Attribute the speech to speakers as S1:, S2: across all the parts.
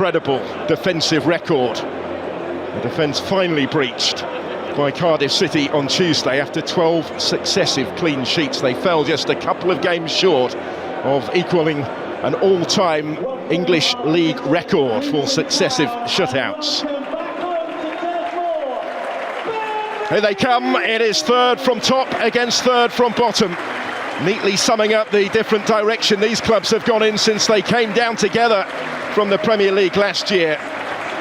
S1: Incredible defensive record. The defence finally breached by Cardiff City on Tuesday after 12 successive clean sheets. They fell just a couple of games short of equalling an all-time English League record for successive shutouts. Here they come. It is third from top against third from bottom, neatly summing up the different direction these clubs have gone in since they came down together from the Premier League last year.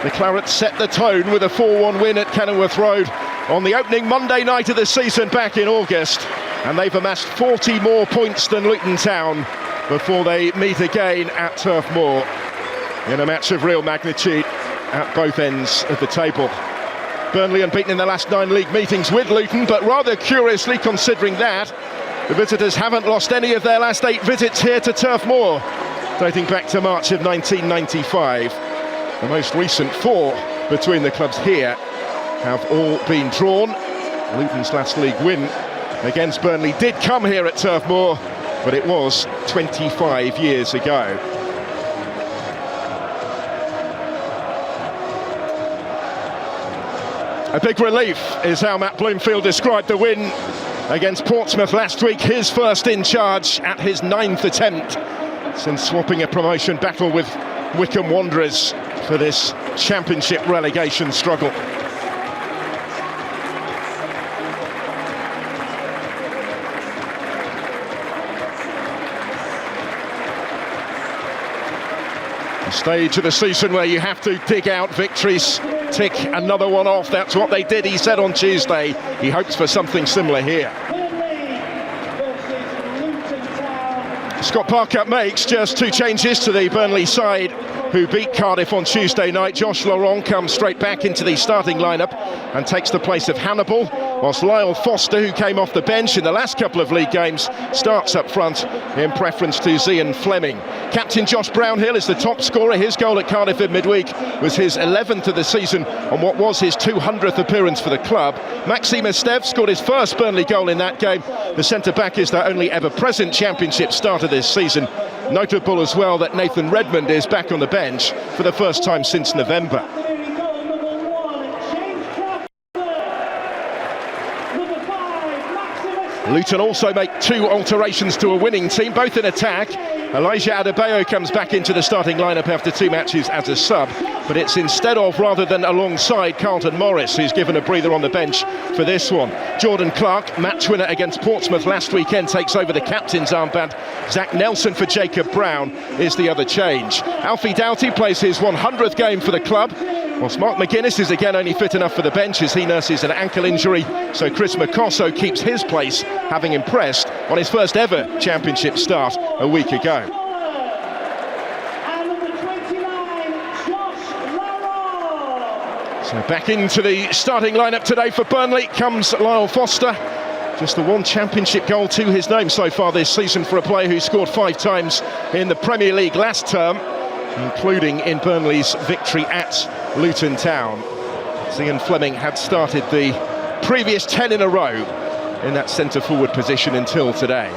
S1: The Clarets set the tone with a 4-1 win at Kenilworth Road on the opening Monday night of the season back in August, and they've amassed 40 more points than Luton Town before they meet again at Turf Moor in a match of real magnitude at both ends of the table. Burnley unbeaten in the last 9 league meetings with Luton, but rather curiously considering that, the visitors haven't lost any of their last 8 visits here to Turf Moor, dating back to March of 1995. The most recent 4 between the clubs here have all been drawn. Luton's last league win against Burnley did come here at Turf Moor, but it was 25 years ago. A big relief is how Matt Bloomfield described the win against Portsmouth last week, his first in charge at his 9th attempt since swapping a promotion battle with Wycombe Wanderers for this championship relegation struggle. A stage of the season where you have to dig out victories, tick another one off. That's what they did, he said on Tuesday. He hopes for something similar here. Scott Parker makes just 2 changes to the Burnley side, who beat Cardiff on Tuesday night. Josh Laurent comes straight back into the starting lineup and takes the place of Hannibal, whilst Lyle Foster, who came off the bench in the last couple of league games, starts up front in preference to Zian Fleming. Captain Josh Brownhill is the top scorer. His goal at Cardiff in midweek was his 11th of the season on what was his 200th appearance for the club. Maxime Esteve scored his first Burnley goal in that game. The centre-back is their only ever-present championship starter this season. Notable as well that Nathan Redmond is back on the bench for the first time since November. Luton also make 2 alterations to a winning team, both in attack. Elijah Adebayo comes back into the starting lineup after 2 matches as a sub, but it's instead of rather than alongside Carlton Morris, who's given a breather on the bench for this one. Jordan Clark, match winner against Portsmouth last weekend, takes over the captain's armband. Zach Nelson for Jacob Brown is the other change. Alfie Doughty plays his 100th game for the club, whilst Mark McGuinness is again only fit enough for the bench as he nurses an ankle injury, so Chris Makosso keeps his place, having impressed on his first ever championship start a week ago. So back into the starting lineup today for Burnley comes Lyle Foster. Just the 1 championship goal to his name so far this season for a player who scored 5 times in the Premier League last term, including in Burnley's victory at Luton Town. Zian Fleming had started the previous 10 in a row in that centre-forward position until today.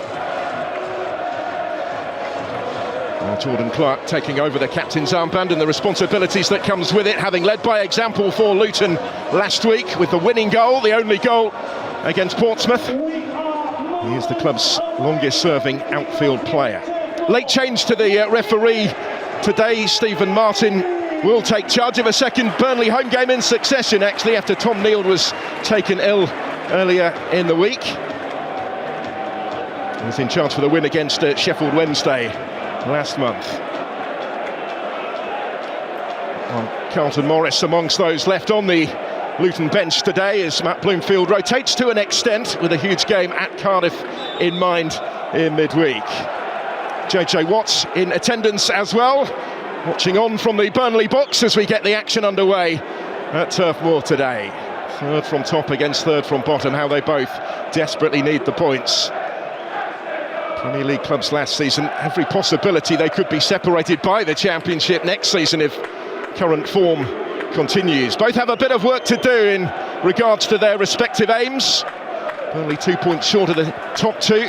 S1: Jordan Clark taking over the captain's armband and the responsibilities that comes with it, having led by example for Luton last week with the winning goal, the only goal against Portsmouth. He is the club's longest-serving outfield player. Late change to the referee today. Stephen Martin will take charge of a second Burnley home game in succession, actually, after Tom Neild was taken ill earlier in the week. He was in charge for the win against Sheffield Wednesday last month. Carlton Morris amongst those left on the Luton bench today as Matt Bloomfield rotates to an extent with a huge game at Cardiff in mind in midweek. JJ Watts in attendance as well, watching on from the Burnley box as we get the action underway at Turf Moor today. Third from top against third from bottom, how they both desperately need the points. Premier League clubs last season, every possibility they could be separated by the Championship next season if current form continues. Both have a bit of work to do in regards to their respective aims. Only 2 points short of the top 2.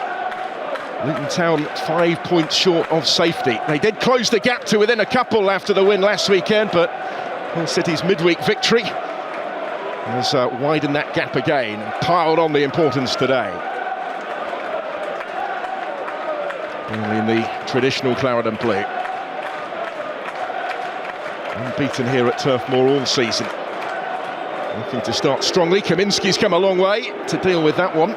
S1: Luton Town 5 points short of safety. They did close the gap to within a couple after the win last weekend, but Hull City's midweek victory has widened that gap again and piled on the importance today. Only in the traditional claret and blue. Unbeaten here at Turf Moor all season. Looking to start strongly. Kaminski's come a long way to deal with that one.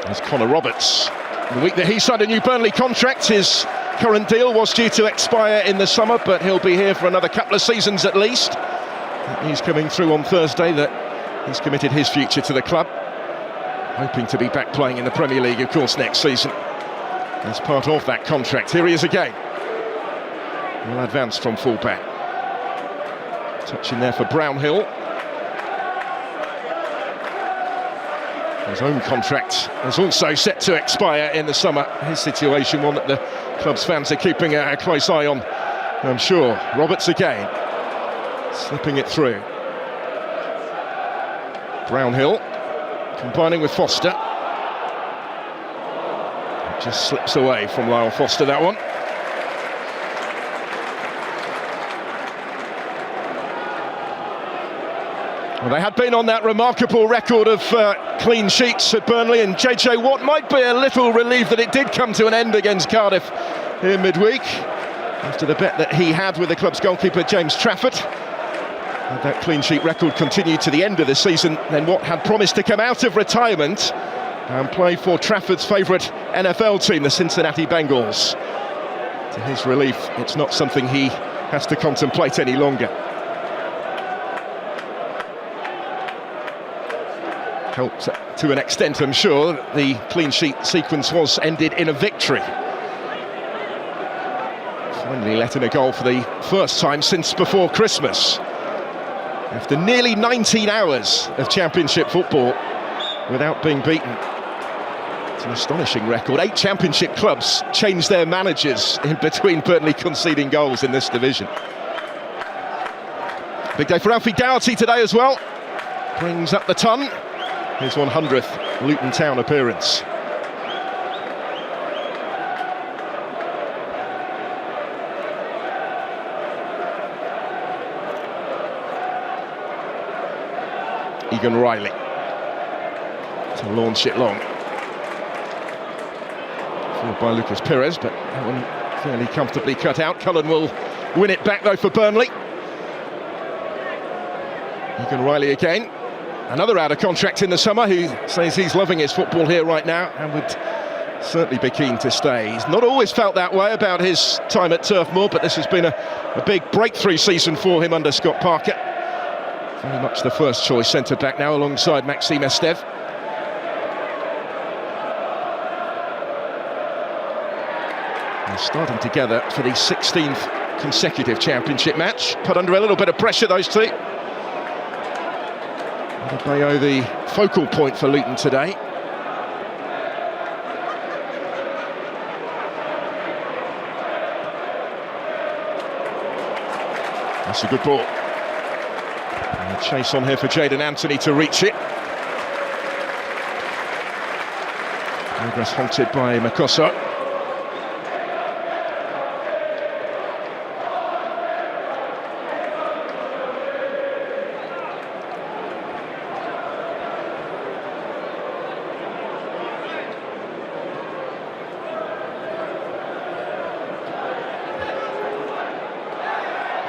S1: There's Connor Roberts. The week that he signed a new Burnley contract, his current deal was due to expire in the summer, but he'll be here for another couple of seasons at least. He's coming through on Thursday that he's committed his future to the club, hoping to be back playing in the Premier League, of course, next season as part of that contract. Here he is again. Will advance from full-back. Touch in there for Brownhill. His own contract is also set to expire in the summer. His situation, one that the club's fans are keeping a close eye on, I'm sure. Roberts again, slipping it through. Brownhill combining with Foster. It just slips away from Lyle Foster, that one. Well, they had been on that remarkable record of clean sheets at Burnley, and JJ Watt might be a little relieved that it did come to an end against Cardiff here midweek, after the bet that he had with the club's goalkeeper James Trafford. And that clean sheet record continued to the end of the season. Then Watt had promised to come out of retirement and play for Trafford's favourite NFL team, the Cincinnati Bengals. To his relief, it's not something he has to contemplate any longer. Helped to an extent, I'm sure, that the clean sheet sequence was ended in a victory. Finally letting a goal for the first time since before Christmas. After nearly 19 hours of Championship football without being beaten. It's an astonishing record. 8 Championship clubs changed their managers in between Burnley conceding goals in this division. Big day for Alfie Doherty today as well. Brings up the ton. His 100th Luton Town appearance. Egan Riley to launch it long. Followed by Lucas Perez, but that one fairly comfortably cut out. Cullen will win it back though for Burnley. Egan Riley again. Another out of contract in the summer, who says he's loving his football here right now and would certainly be keen to stay. He's not always felt that way about his time at Turf Moor, but this has been a big breakthrough season for him under Scott Parker. Very much the first choice centre-back now alongside Maxime Esteve. They're starting together for the 16th consecutive Championship match. Put under a little bit of pressure, those two. Bayo the focal point for Luton today. That's a good ball. And a chase on here for Jayden Anthony to reach it. Progress halted by Makosso.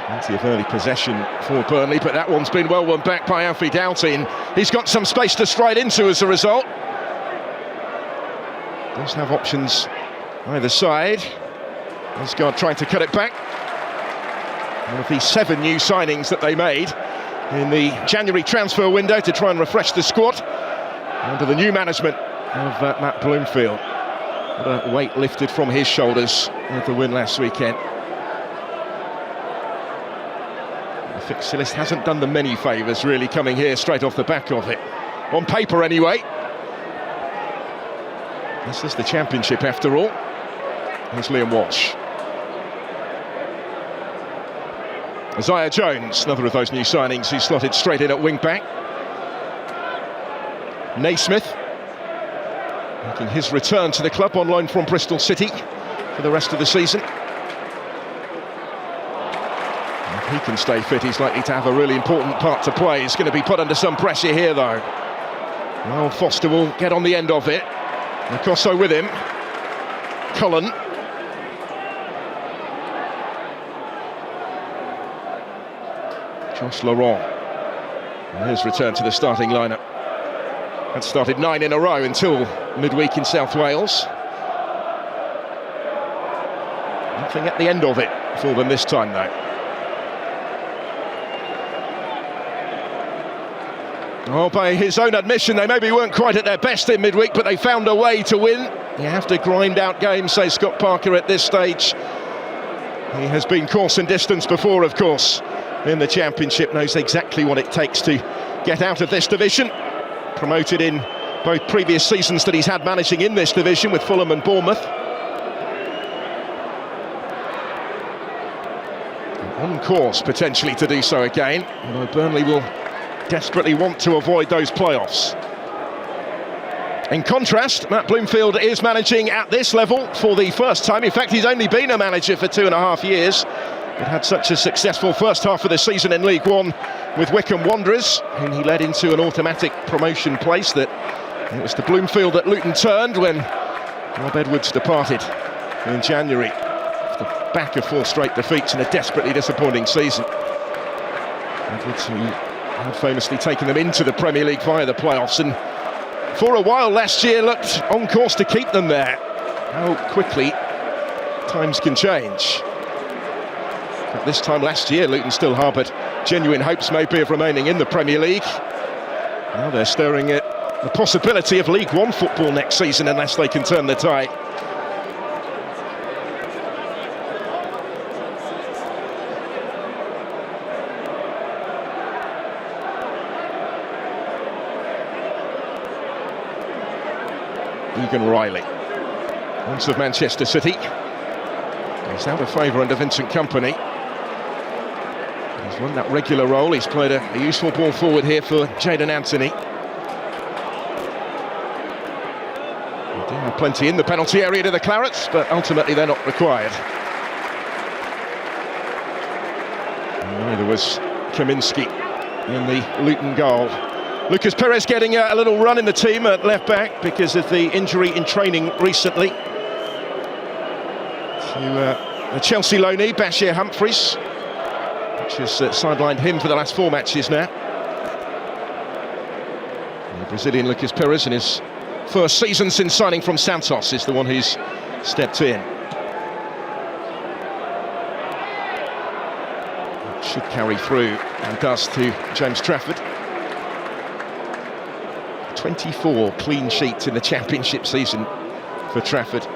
S1: Plenty of early possession for Burnley, but that one's been well won back by Alfie Doughty, and he's got some space to stride into as a result. Does have options either side. Asgard trying to cut it back. One of the 7 new signings that they made in the January transfer window to try and refresh the squad under the new management of Matt Bloomfield. What a weight lifted from his shoulders with the win last weekend. Fixilist hasn't done them many favours really coming here straight off the back of it. On paper anyway. This is the Championship after all. Here's Liam Walsh. Isaiah Jones, another of those new signings who slotted straight in at wing-back. Naismith making his return to the club on loan from Bristol City for the rest of the season. If he can stay fit, he's likely to have a really important part to play. He's going to be put under some pressure here, though. Well, Foster will get on the end of it. Nkoso with him. Cullen. Josh Laurent. And his return to the starting lineup. Had started 9 in a row until midweek in South Wales. Nothing at the end of it for them this time, though. Oh, by his own admission, they maybe weren't quite at their best in midweek, but they found a way to win. You have to grind out games, says Scott Parker at this stage. He has been course and distance before, of course, in the Championship, knows exactly what it takes to get out of this division. Promoted in both previous seasons that he's had managing in this division with Fulham and Bournemouth. On course potentially to do so again, although Burnley will desperately want to avoid those playoffs. In contrast, Matt Bloomfield is managing at this level for the first time. In fact, he's only been a manager for 2.5 years. It had such a successful first half of the season in League One with Wycombe Wanderers, whom he led into an automatic promotion place. That it was to Bloomfield that Luton turned when Rob Edwards departed in January, off the back of 4 straight defeats in a desperately disappointing season. Edwards, who had famously taken them into the Premier League via the playoffs, and for a while last year looked on course to keep them there. How quickly times can change. But this time last year, Luton still harboured genuine hopes maybe of remaining in the Premier League. Now they're staring at the possibility of League One football next season unless they can turn the tide. Egan Riley, once of Manchester City. He's out of favour under Vincent Kompany. He's won that regular role. He's played a useful ball forward here for Jadon Anthony. They do have plenty in the penalty area to the Clarets, but ultimately they're not required. And neither was Kaminski in the Luton goal. Lucas Perez getting a little run in the team at left back because of the injury in training recently to the Chelsea loanee Bashir Humphreys, which has sidelined him for the last 4 matches now. And the Brazilian Lucas Perez, in his first season since signing from Santos, is the one who's stepped in. It should carry through, and does, to James Trafford. 24 clean sheets in the Championship season for Trafford.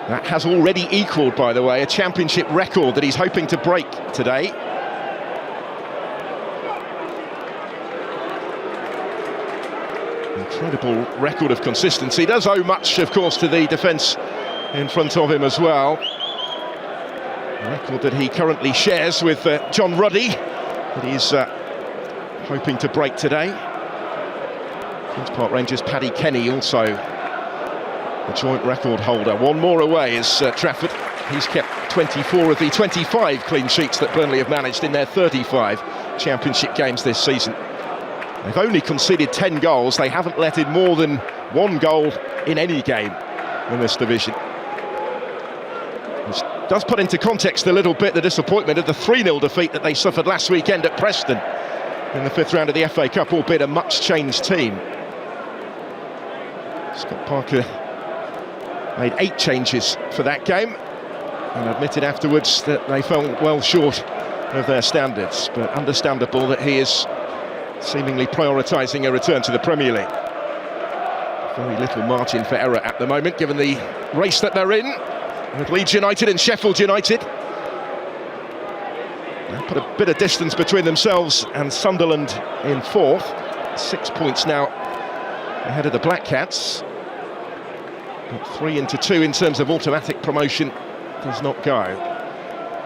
S1: That has already equalled, by the way, a Championship record that he's hoping to break today. Incredible record of consistency. Does owe much, of course, to the defence in front of him as well. A record that he currently shares with John Ruddy, that he's hoping to break today. Queen's Park Rangers' Paddy Kenny also the joint record holder. One more away is Trafford. He's kept 24 of the 25 clean sheets that Burnley have managed in their 35 Championship games this season. They've only conceded 10 goals. They haven't let in more than 1 goal in any game in this division. Which does put into context a little bit the disappointment of the 3-0 defeat that they suffered last weekend at Preston in the 5th round of the FA Cup, albeit a much-changed team. Scott Parker made 8 changes for that game and admitted afterwards that they fell well short of their standards, but understandable that he is seemingly prioritising a return to the Premier League. Very little margin for error at the moment, given the race that they're in with Leeds United and Sheffield United. They put a bit of distance between themselves and Sunderland in 4th. 6 points now ahead of the Black Cats. But 3 into 2 in terms of automatic promotion does not go.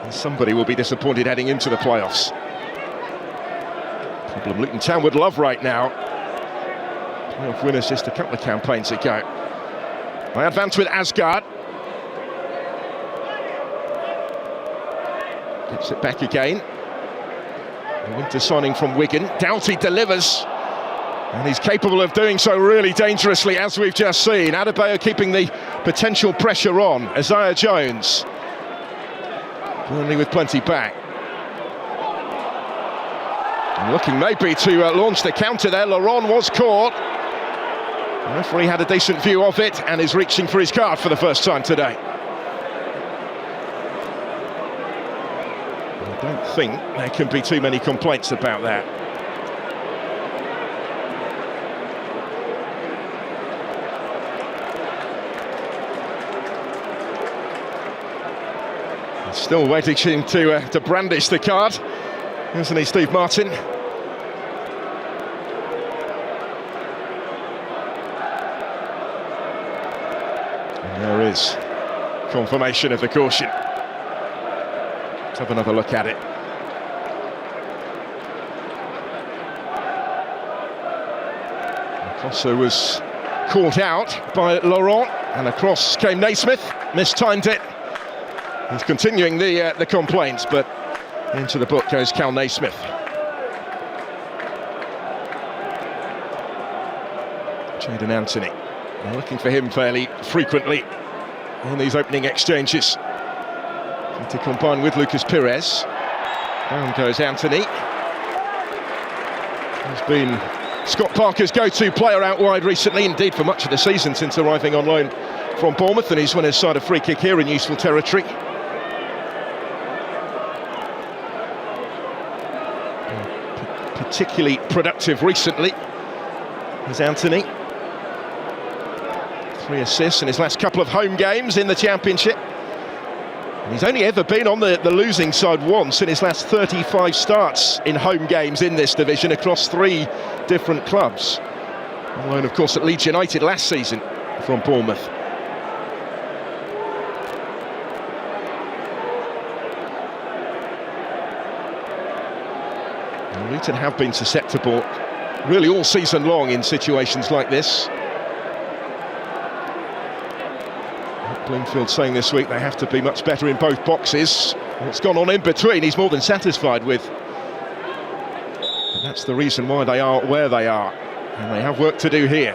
S1: Somebody will be disappointed heading into the playoffs. Problem Luton Town would love right now. Playoff winners just a couple of campaigns ago. They advance with Asgard. Gets it back again. The winter signing from Wigan. Doughty delivers. And he's capable of doing so really dangerously, as we've just seen. Adebayo keeping the potential pressure on. Isaiah Jones. Burnley with plenty back. And looking maybe to launch the counter there. Laurent was caught. The referee had a decent view of it and is reaching for his card for the first time today. I don't think there can be too many complaints about that. He's still waiting to brandish the card, isn't he, Steve Martin? And there is confirmation of the caution. Let's have another look at it. Costa was caught out by Laurent, and across came Naismith, mistimed it. He's continuing the complaints, but into the book goes Cal Naismith. Jadon Anthony, they're looking for him fairly frequently in these opening exchanges. To combine with Lucas Pires. Down goes Anthony. He's been Scott Parker's go-to player out wide recently, indeed for much of the season since arriving on loan from Bournemouth, and he's won his side a free kick here in useful territory. Particularly productive recently is Anthony. 3 assists in his last couple of home games in the Championship. And he's only ever been on the losing side once in his last 35 starts in home games in this division across 3 different clubs. On loan, of course, at Leeds United last season from Bournemouth. And Luton have been susceptible really all season long in situations like this. Bloomfield saying this week they have to be much better in both boxes. What's gone on in between he's more than satisfied with. And that's the reason why they are where they are. And they have work to do here.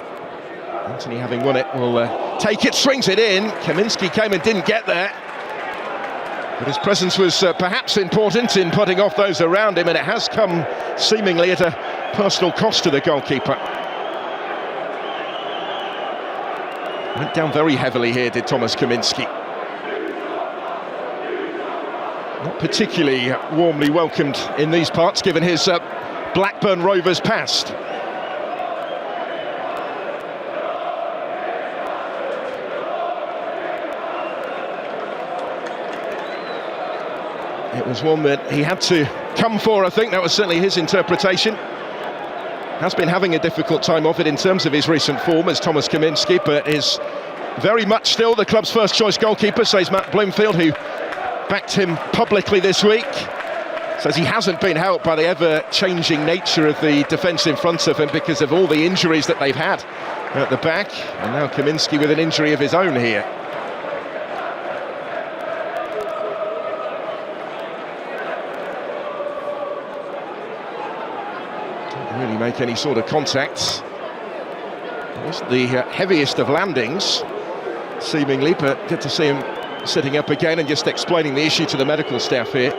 S1: Anthony, having won it, will take it, swings it in. Kaminski came and didn't get there. But his presence was perhaps important in putting off those around him, and it has come seemingly at a personal cost to the goalkeeper. Went down very heavily here, did Thomas Kaminski. Not particularly warmly welcomed in these parts, given his Blackburn Rovers past. It was one that he had to come for, I think. That was certainly his interpretation. Has been having a difficult time of it in terms of his recent form as Thomas Kaminski, but is very much still the club's first choice goalkeeper, says Matt Bloomfield, who backed him publicly this week. Says he hasn't been helped by the ever-changing nature of the defence in front of him because of all the injuries that they've had at the back, and now Kaminski with an injury of his own here. Really make any sort of contact. It wasn't the heaviest of landings, seemingly, but good to see him sitting up again and just explaining the issue to the medical staff here.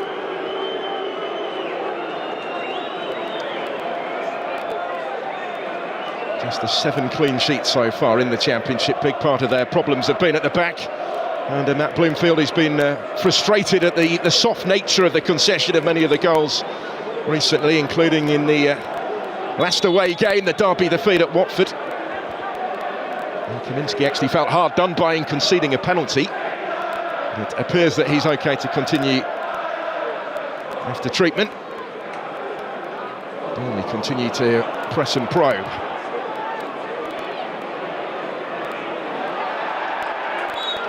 S1: Just the 7 clean sheets so far in the Championship. Big part of their problems have been at the back. And Matt Bloomfield has been frustrated at the soft nature of the concession of many of the goals recently, including in the last away game, the derby defeat at Watford. And Kaminski actually felt hard done by in conceding a penalty. It appears that he's okay to continue after treatment. Burnley continue to press and probe.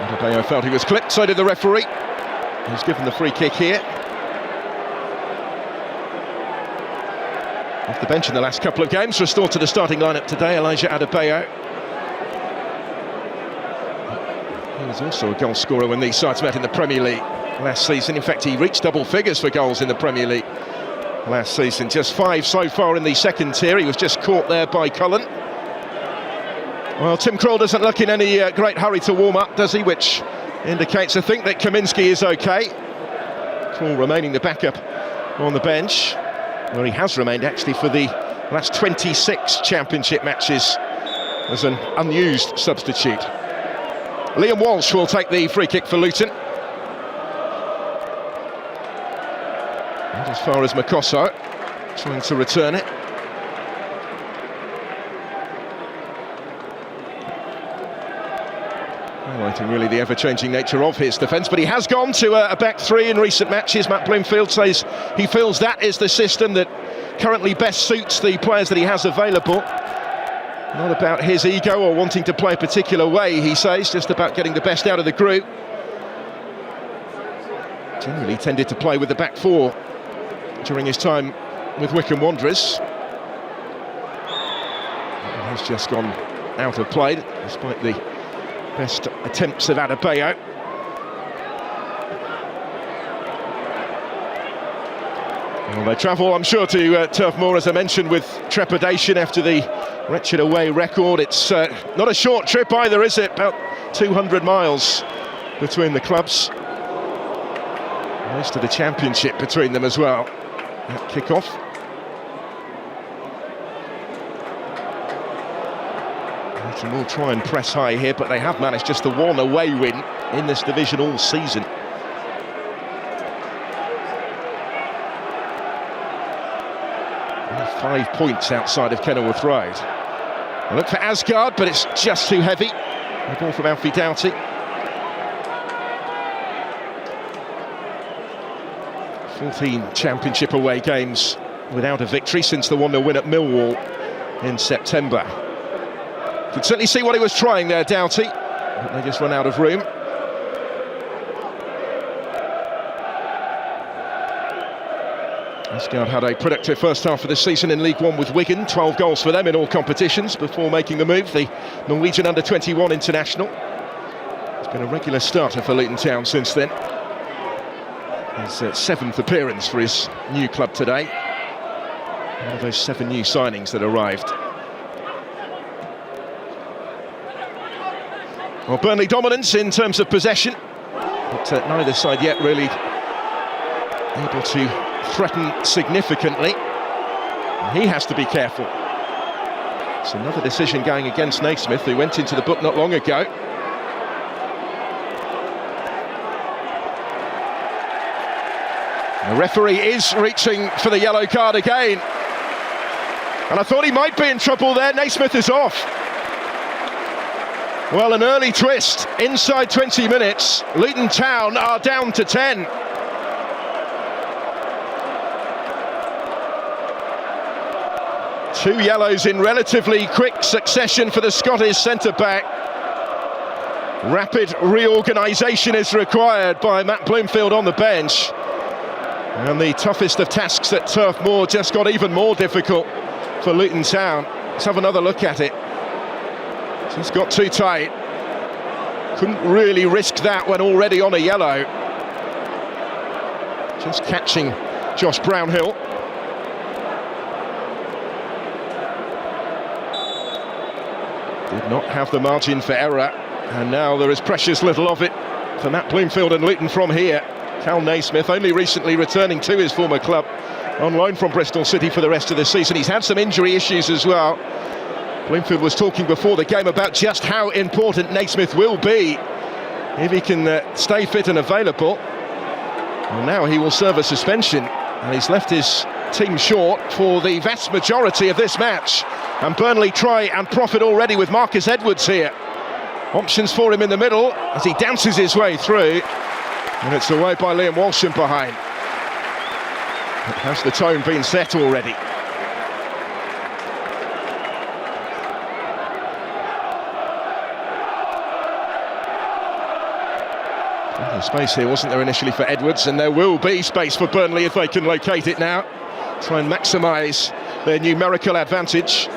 S1: Adebayo felt he was clipped, so did the referee. who's given the free kick here. Off the bench in the last couple of games, restored to the starting lineup today, Elijah Adebayo. He was also a goal scorer when these sides met in the Premier League last season. In fact, he reached double figures for goals in the Premier League last season. Just 5 so far in the second tier. He was just caught there by Cullen. Well, Tim Krul doesn't look in any great hurry to warm up, does he? Which indicates, I think, that Kaminski is okay. Krul remaining the backup on the bench, where he has remained actually for the last 26 championship matches as an unused substitute. Liam Walsh will take the free kick for Luton. And as far as Makosso, trying to return it. Highlighting really the ever-changing nature of his defence, but he has gone to a back three in recent matches. Matt Bloomfield says he feels that is the system that currently best suits the players that he has available. Not about his ego or wanting to play a particular way, he says, just about getting the best out of the group. Generally tended to play with the back four during his time with Wycombe Wanderers. He has just gone out of play, despite the best attempts of Adebayo. Well, they travel, I'm sure, to Turf Moor, as I mentioned, with trepidation after the wretched away record. It's not a short trip either, is it? About 200 miles between the clubs. Most of the championship between them as well at kick-off. Luton will try and press high here, but they have managed just the one away win in this division all season. Only 5 points outside of Kenilworth Road. They look for Asgard, but it's just too heavy. The ball from Alfie Doughty. 14 championship away games without a victory since the 1-0 win at Millwall in September. Could certainly see what he was trying there, Doughty, but they just run out of room. Asgard had a productive first half of the season in League One with Wigan, 12 goals for them in all competitions before making the move. The Norwegian under-21 international. It's been a regular starter for Luton Town since then. His 7th appearance for his new club today. One of those 7 new signings that arrived. Well, Burnley dominance in terms of possession, but neither side yet really able to threaten significantly. And he has to be careful. It's another decision going against Naismith, who went into the book not long ago. The referee is reaching for the yellow card again. And I thought he might be in trouble there. Naismith is off. Well, an early twist inside 20 minutes. Luton Town are down to 10. Two yellows in relatively quick succession for the Scottish centre-back. Rapid reorganisation is required by Matt Bloomfield on the bench. And the toughest of tasks at Turf Moor just got even more difficult for Luton Town. Let's have another look at it. Just got too tight. Couldn't really risk that when already on a yellow. Just catching Josh Brownhill. Did not have the margin for error. And now there is precious little of it for Matt Bloomfield and Luton from here. Cal Naismith only recently returning to his former club on loan from Bristol City for the rest of the season. He's had some injury issues as well. Bloomfield was talking before the game about just how important Naismith will be if he can stay fit and available. Well, now he will serve a suspension, and he's left his team short for the vast majority of this match. And Burnley try and profit already with Marcus Edwards here. Options for him in the middle as he dances his way through. And it's away by Liam Walsh from behind. But has the tone been set already? Plenty of space here, wasn't there, initially for Edwards, and there will be space for Burnley if they can locate it now. Try and maximise their numerical advantage.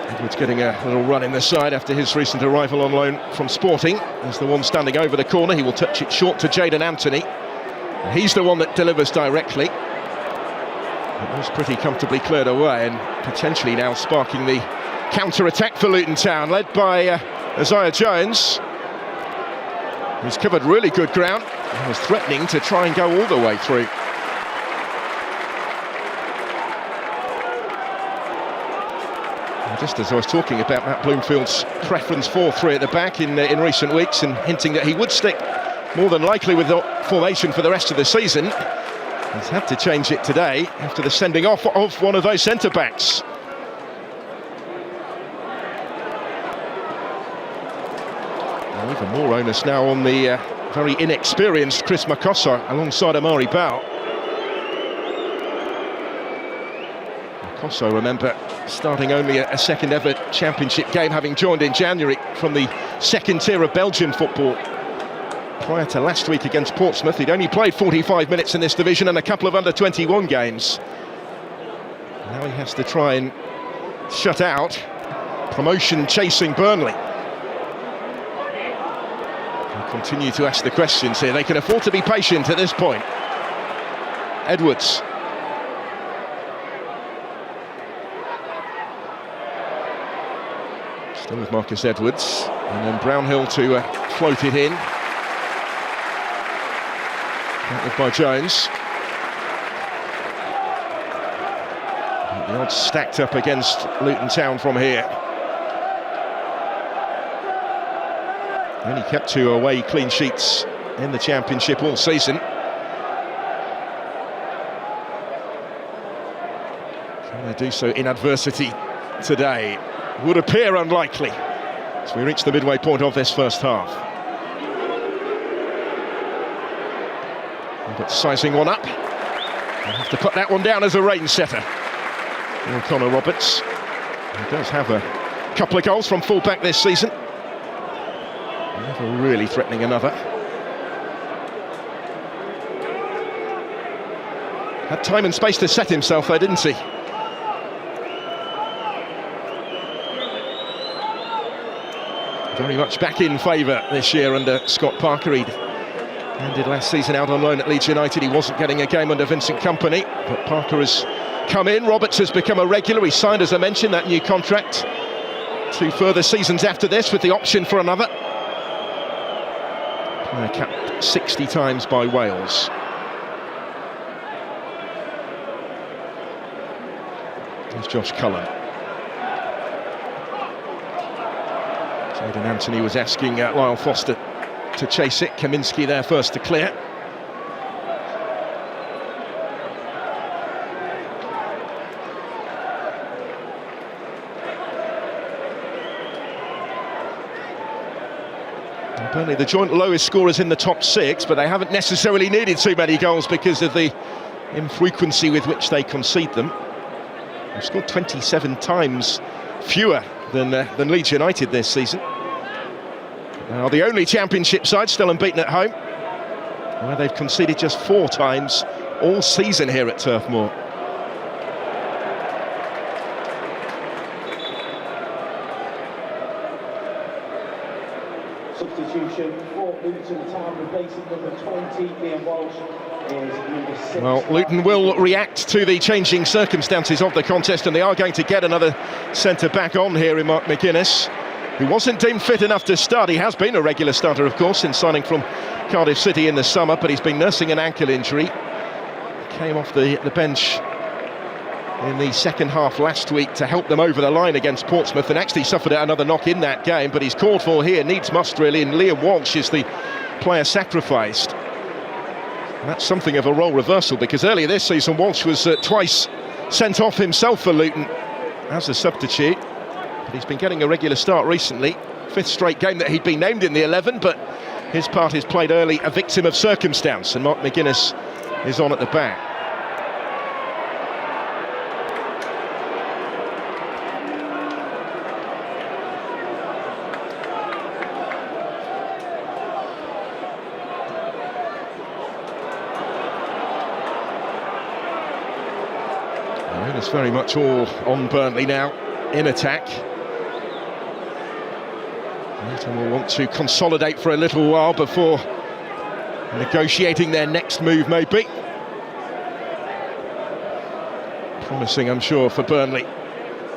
S1: Edwards getting a little run in the side after his recent arrival on loan from Sporting. There's the one standing over the corner. He will touch it short to Jadon Anthony. And he's the one that delivers directly. It was pretty comfortably cleared away, and potentially now sparking the counter-attack for Luton Town, led by Isaiah Jones. He's covered really good ground and was threatening to try and go all the way through. And just as I was talking about Matt Bloomfield's preference for three at the back in recent weeks, and hinting that he would stick more than likely with the formation for the rest of the season, he's had to change it today after the sending off of one of those centre-backs. Even more onus now on the very inexperienced Chris Makossa alongside Amari Bao. Makossa, remember, starting only a second ever championship game, having joined in January from the second tier of Belgian football. Prior to last week against Portsmouth, he'd only played 45 minutes in this division and a couple of under-21 games. Now he has to try and shut out promotion-chasing Burnley. Continue to ask the questions here. They can afford to be patient at this point. Edwards. Still with Marcus Edwards. And then Brownhill to float it in. Countered by Jones. The odds stacked up against Luton Town from here. Only kept 2 away clean sheets in the Championship all season. Can they do so in adversity today? Would appear unlikely as we reach the midway point of this first half. But sizing one up. We'll have to put that one down as a rain setter. Connor Roberts. He does have a couple of goals from full-back this season. Never really threatening another. Had time and space to set himself though, didn't he? Very much back in favour this year under Scott Parker. He'd ended last season out on loan at Leeds United. He wasn't getting a game under Vincent Kompany, but Parker has come in. Roberts has become a regular. He signed, as I mentioned, that new contract. 2 further seasons after this with the option for another. Player capped 60 times by Wales. There's Josh Cullen. Jadon Anthony was asking Lyle Foster to chase it. Kaminski there first to clear. Burnley, the joint lowest scorers in the top 6, but they haven't necessarily needed too many goals because of the infrequency with which they concede them. They've scored 27 times fewer than Leeds United this season. Now the only Championship side still unbeaten at home, where they've conceded just 4 times all season here at Turf Moor.
S2: Substitution for Luton Town, replacing number 20, Ian Walsh, is number 6.
S1: Well, Luton will react to the changing circumstances of the contest, and they are going to get another centre-back on here in Mark McGuinness, who wasn't deemed fit enough to start. He has been a regular starter, of course, since signing from Cardiff City in the summer, but he's been nursing an ankle injury. Came off the bench in the second half last week to help them over the line against Portsmouth, and actually suffered another knock in that game, but he's called for here, needs must really, and Liam Walsh is the player sacrificed. And that's something of a role reversal, because earlier this season Walsh was twice sent off himself for Luton as a substitute, but he's been getting a regular start recently. 5th straight game that he'd been named in the 11, but his part is played early, a victim of circumstance, and Mark McGuinness is on at the back. It's very much all on Burnley now, in attack. Luton will want to consolidate for a little while before negotiating their next move, maybe. Promising, I'm sure, for Burnley.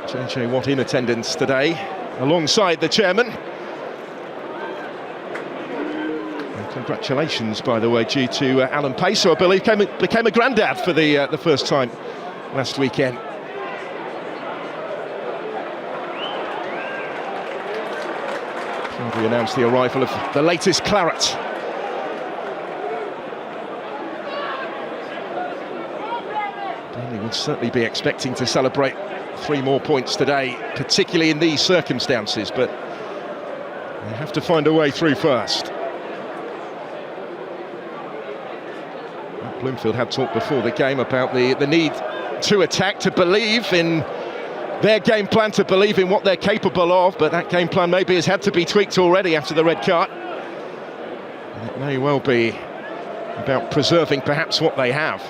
S1: JJ Watt in attendance today, alongside the chairman. And congratulations, by the way, due to Alan Pace, who I believe became a granddad for the first time last weekend. We announced the arrival of the latest claret. Burnley would certainly be expecting to celebrate 3 more points today, particularly in these circumstances, but they have to find a way through first. Bloomfield had talked before the game about the need to attack, to believe in their game plan, to believe in what they're capable of, but that game plan maybe has had to be tweaked already after the red card. And it may well be about preserving perhaps what they have.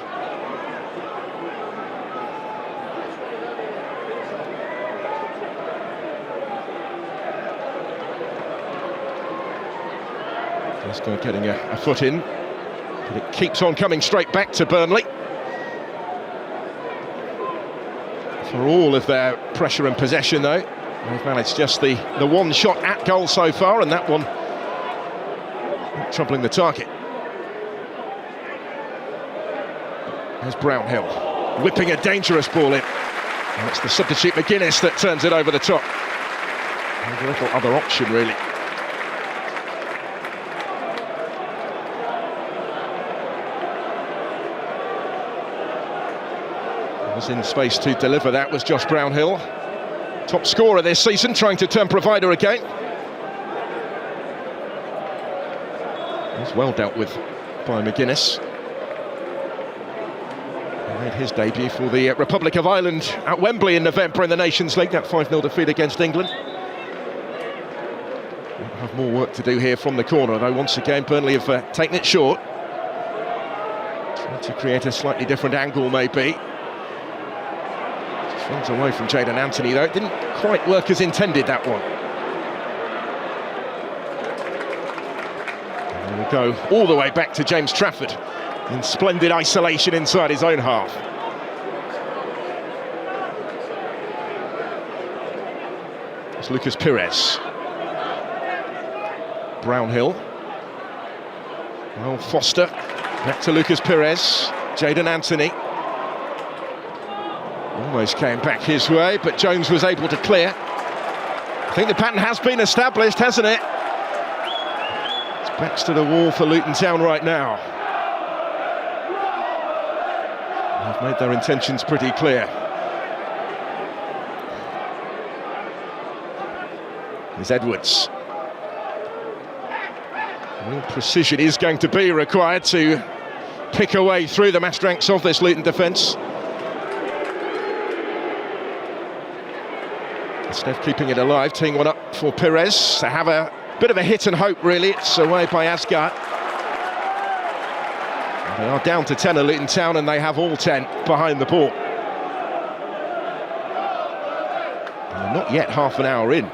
S1: Just getting a foot in, but it keeps on coming straight back to Burnley. For all of their pressure and possession, though, they've managed just the one shot at goal so far, and that one not troubling the target. There's Brownhill, whipping a dangerous ball in. And it's the substitute McGuinness that turns it over the top. And a little other option, really. In space to deliver that was Josh Brownhill, top scorer this season, trying to turn provider again. He's well dealt with by McGuinness. He made his debut for the Republic of Ireland at Wembley in November in the Nations League, that 5-0 defeat against England. We'll have more work to do here from the corner, though. Once again, Burnley have taken it short. Trying to create a slightly different angle, maybe. Runs away from Jadon Anthony, though. It didn't quite work as intended, that one. And we go all the way back to James Trafford in splendid isolation inside his own half. It's Lucas Pires. Brownhill. Well, Foster. Back to Lucas Pires. Jadon Anthony. Almost came back his way, but Jones was able to clear. I think the pattern has been established, hasn't it? It's backs to the wall for Luton Town right now. They've made their intentions pretty clear. There's Edwards. Real precision is going to be required to pick a way through the massed ranks of this Luton defence. Instead, keeping it alive, teeing one up for Pires to have a bit of a hit and hope, really. It's away by Asgard. They are down to 10 at Luton Town, and they have all 10 behind the ball. And they're not yet half an hour in.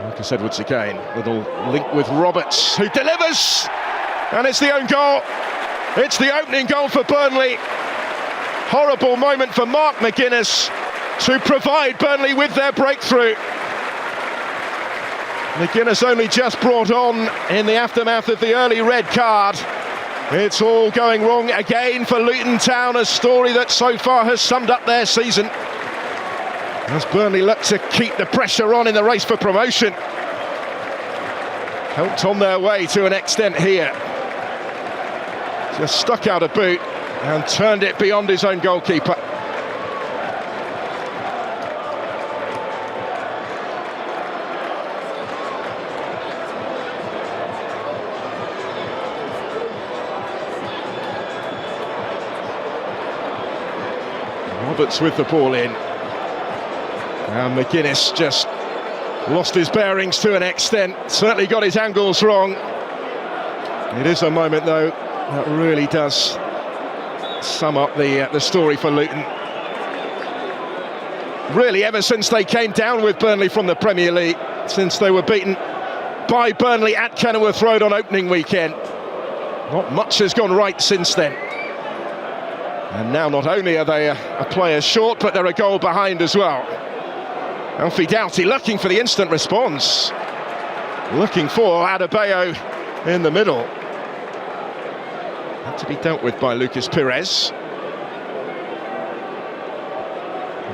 S1: Marcus Edwards again, little link with Roberts, who delivers, and it's the own goal. It's the opening goal for Burnley. Horrible moment for Mark McGuinness to provide Burnley with their breakthrough. McGuinness only just brought on in the aftermath of the early red card. It's all going wrong again for Luton Town, a story that so far has summed up their season. As Burnley look to keep the pressure on in the race for promotion. Helped on their way to an extent here. Just stuck out a boot and turned it beyond his own goalkeeper. Roberts with the ball in. And McGuinness just lost his bearings to an extent, certainly got his angles wrong. It is a moment, though, that really does sum up the story for Luton. Really, ever since they came down with Burnley from the Premier League, since they were beaten by Burnley at Kenilworth Road on opening weekend, not much has gone right since then. And now not only are they a player short, but they're a goal behind as well. Alfie Doughty looking for the instant response, looking for Adebayo in the middle. Had to be dealt with by Lucas Pires.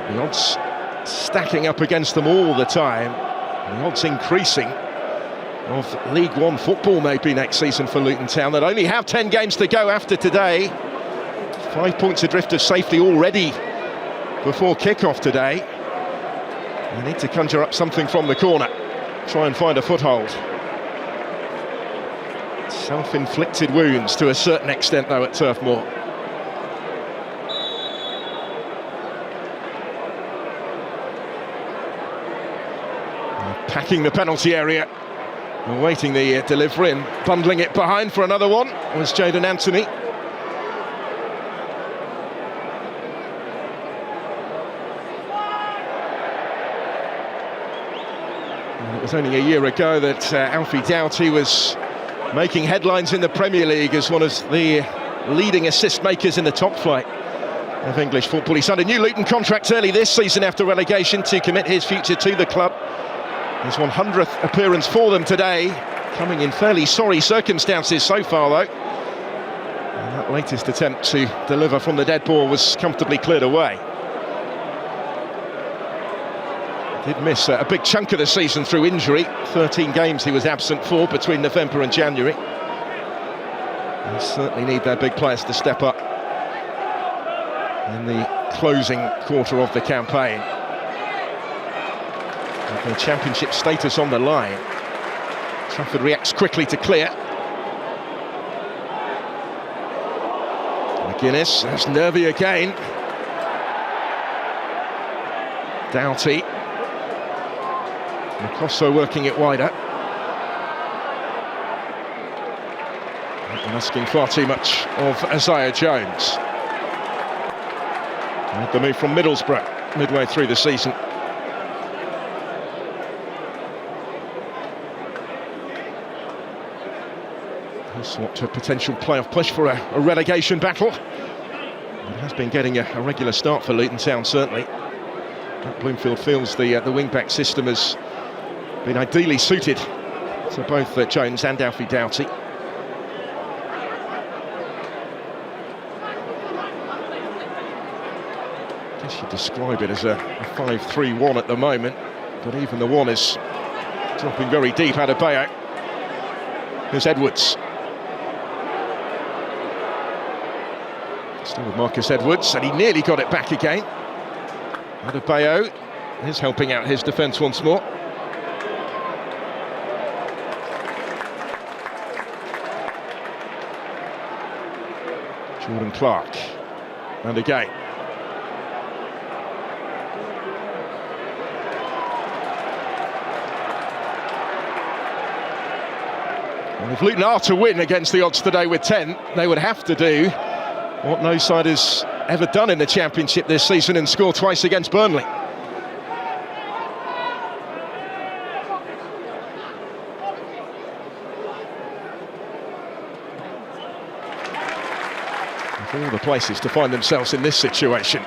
S1: The odds stacking up against them all the time. The odds increasing of League One football maybe next season for Luton Town, that only have 10 games to go after today. 5 points adrift of safety already before kick-off today. They need to conjure up something from the corner, try and find a foothold. Self-inflicted wounds to a certain extent, though, at Turf Moor. Packing the penalty area, awaiting the delivery and bundling it behind for another one was Jadon Anthony. And it was only a year ago that Alfie Doughty was making headlines in the Premier League as one of the leading assist makers in the top flight of English football. He signed a new Luton contract early this season after relegation to commit his future to the club. His 100th appearance for them today, coming in fairly sorry circumstances so far, though. And that latest attempt to deliver from the dead ball was comfortably cleared away. Did miss a big chunk of the season through injury. 13 games he was absent for between November and January. They certainly need their big players to step up in the closing quarter of the campaign. With the championship status on the line, Trafford reacts quickly to clear. McGuinness, that's nervy again. Doughty. Makosso working it wider. And asking far too much of Isaiah Jones. And the move from Middlesbrough midway through the season. What a potential playoff push for a relegation battle. It has been getting a regular start for Luton Town, certainly. Bloomfield feels the wing-back system has been ideally suited to both Jones and Alfie Doughty. I guess you'd describe it as a 5-3-1 at the moment, but even the one is dropping very deep. Adebayo. Here's Edwards. Still with Marcus Edwards, and he nearly got it back again. Adebayo is helping out his defence once more. Jordan Clark, and again. And if Luton are to win against the odds today with 10, they would have to do what no side has ever done in the Championship this season and score twice against Burnley. Of all the places to find themselves in this situation.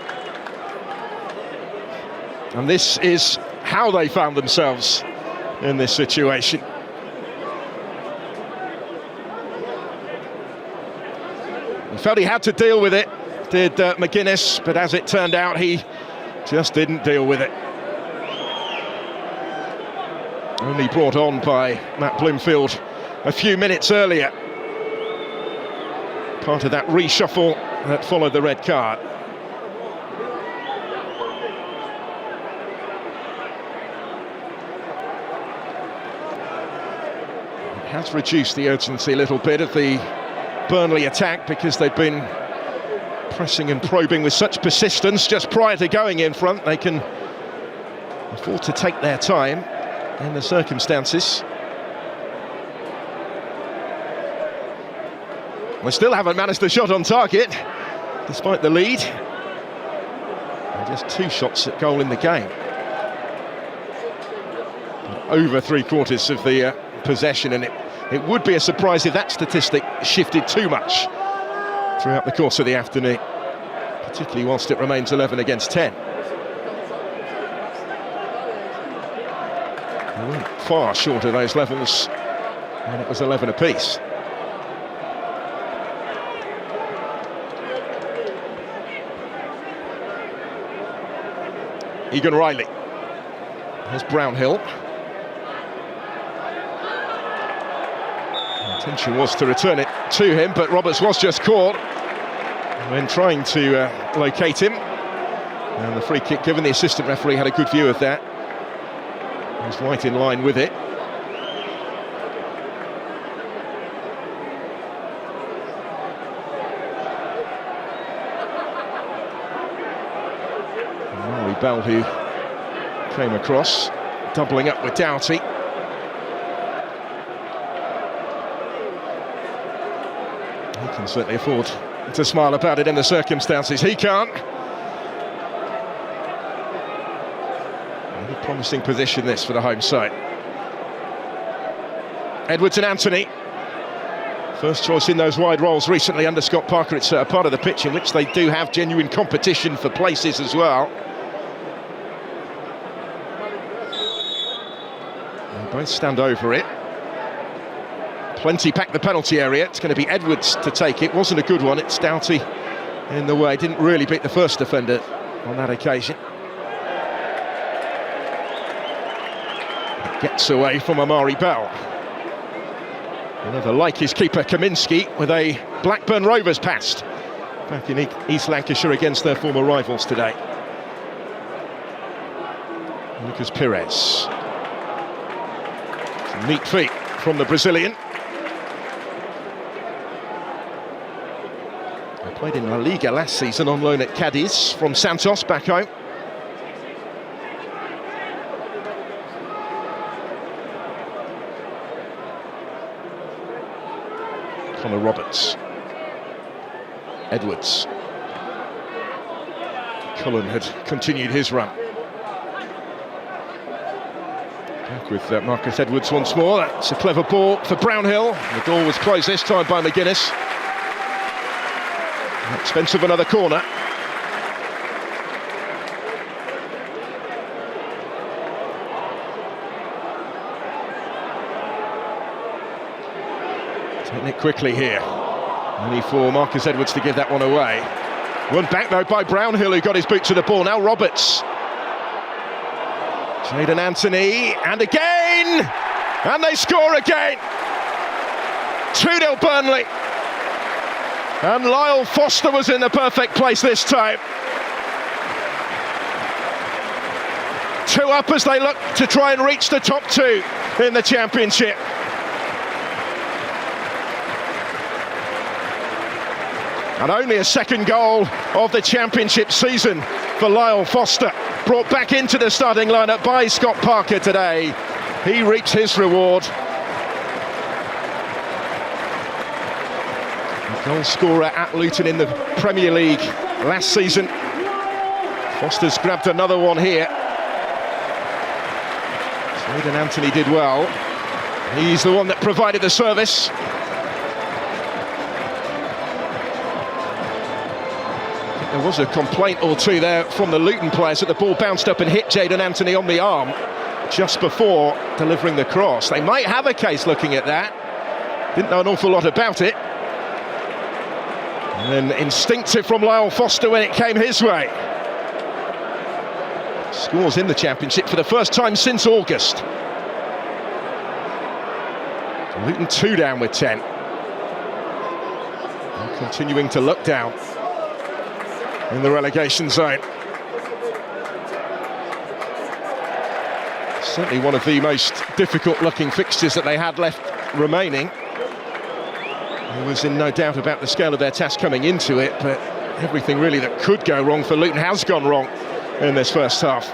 S1: And this is how they found themselves in this situation. He felt he had to deal with it, did McGuinness, but as it turned out, he just didn't deal with it. Only brought on by Matt Bloomfield a few minutes earlier. Part of that reshuffle that followed the red card. It has reduced the urgency a little bit of the Burnley attack, because they've been pressing and probing with such persistence just prior to going in front. They can afford to take their time in the circumstances. We still haven't managed the shot on target, despite the lead. And just 2 shots at goal in the game. Over 3/4 of the possession, and it would be a surprise if that statistic shifted too much throughout the course of the afternoon, particularly whilst it remains 11 against 10. They weren't far short of those levels, and it was 11 apiece. Egan Riley. Here's Brownhill. The intention was to return it to him, but Roberts was just caught when trying to locate him. And the free kick given, the assistant referee had a good view of that. He was right in line with it. Bell, who came across, doubling up with Doughty. He can certainly afford to smile about it in the circumstances. He can't. A promising position this for the home side. Edwards and Anthony. First choice in those wide roles recently under Scott Parker. It's a part of the pitch in which they do have genuine competition for places as well. Both stand over it. Plenty pack the penalty area. It's going to be Edwards to take it. Wasn't a good one. It's Doughty in the way. Didn't really beat the first defender on that occasion. Gets away from Amari Bell. Another like his keeper Kaminski with a Blackburn Rovers past back in East Lancashire against their former rivals today. Lucas Pires. Neat feet from the Brazilian. He played in La Liga last season on loan at Cadiz from Santos back home. Connor Roberts. Edwards. Cullen had continued his run. With Marcus Edwards once more. That's a clever ball for Brownhill. The door was closed this time by McGuinness. At the expense of another corner. Taking it quickly here. Only for Marcus Edwards to give that one away. Won back though by Brownhill, who got his boot to the ball. Now Roberts. Jayden Anthony, and again! And they score again! 2-0 Burnley. And Lyle Foster was in the perfect place this time. 2 up as they look to try and reach the top 2 in the Championship. And only a second goal of the Championship season for Lyle Foster. Brought back into the starting lineup by Scott Parker today. He reaps his reward. A goal scorer at Luton in the Premier League last season. Foster's grabbed another one here. Jayden Anthony did well. He's the one that provided the service. There was a complaint or two there from the Luton players that the ball bounced up and hit Jayden Anthony on the arm just before delivering the cross. They might have a case looking at that. Didn't know an awful lot about it. And then instinctive from Lyle Foster when it came his way. Scores in the Championship for the first time since August. Luton 2 down with 10. And continuing to look down in the relegation zone. Certainly one of the most difficult looking fixtures that they had left remaining. There was in no doubt about the scale of their task coming into it, but everything really that could go wrong for Luton has gone wrong in this first half.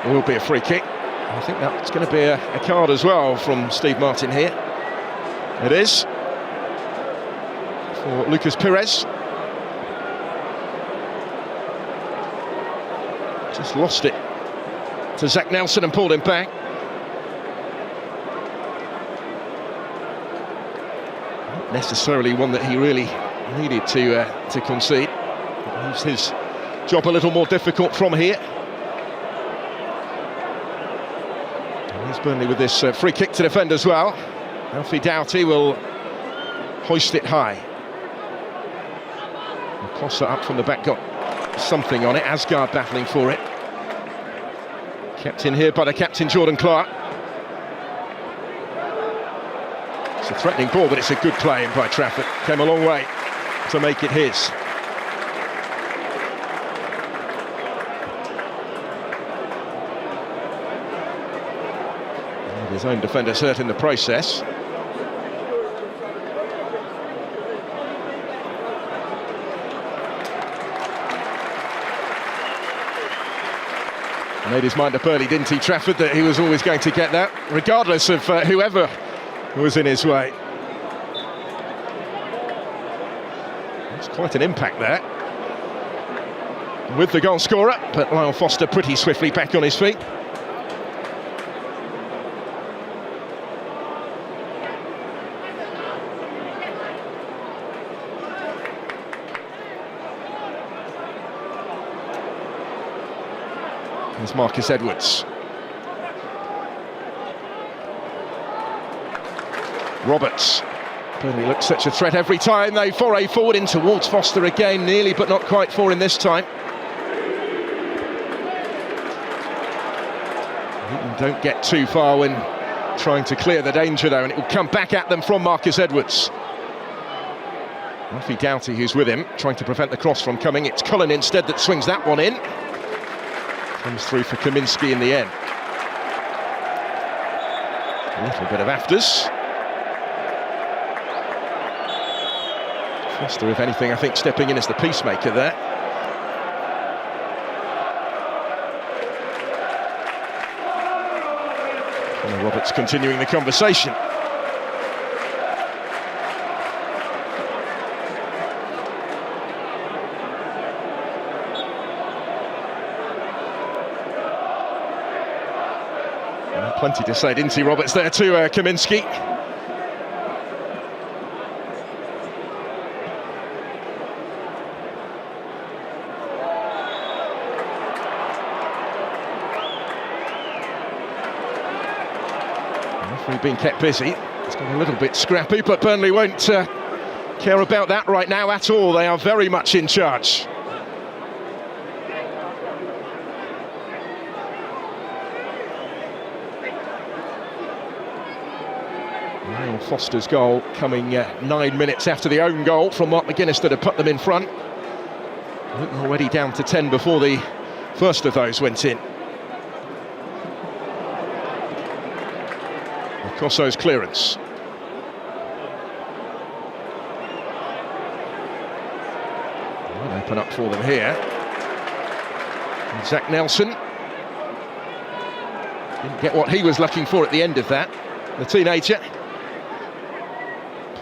S1: It will be a free kick. I think that's going to be a card as well from Steve Martin here. It is. For Lucas Pires. Just lost it to Zach Nelson and pulled him back. Not necessarily one that he really needed to concede. It leaves his job a little more difficult from here. And here's Burnley with this free kick to defend as well. Alfie Doughty will hoist it high. And Costa up from the back, got something on it. Asgard battling for it. Kept in here by the captain, Jordan Clark. It's a threatening ball, but it's a good play in by Trafford. Came a long way to make it his. And his own defenders hurt in the process. Made his mind up early, didn't he, Trafford, that he was always going to get that, regardless of whoever was in his way. It's quite an impact there. With the goal scorer, but Lyle Foster pretty swiftly back on his feet. There's Marcus Edwards. Roberts. Burnley looks such a threat every time they foray forward in towards Foster again, nearly but not quite for him this time. Luton don't get too far when trying to clear the danger though, and it will come back at them from Marcus Edwards. Alfie Doughty, who's with him, trying to prevent the cross from coming. It's Cullen instead that swings that one in. Comes through for Kaminski in the end. A little bit of afters. Foster, if anything, I think stepping in as the peacemaker there. And Roberts continuing the conversation. Plenty to say, didn't he, Roberts, there to Kaminski. Referee being kept busy. It's got a little bit scrappy, but Burnley won't care about that right now at all. They are very much in charge. Foster's goal coming 9 minutes after the own goal from Mark McGuinness that had put them in front. Luton already down to 10 before the first of those went in. Cosso's clearance. Will open up for them here. And Zach Nelson didn't get what he was looking for at the end of that. The teenager.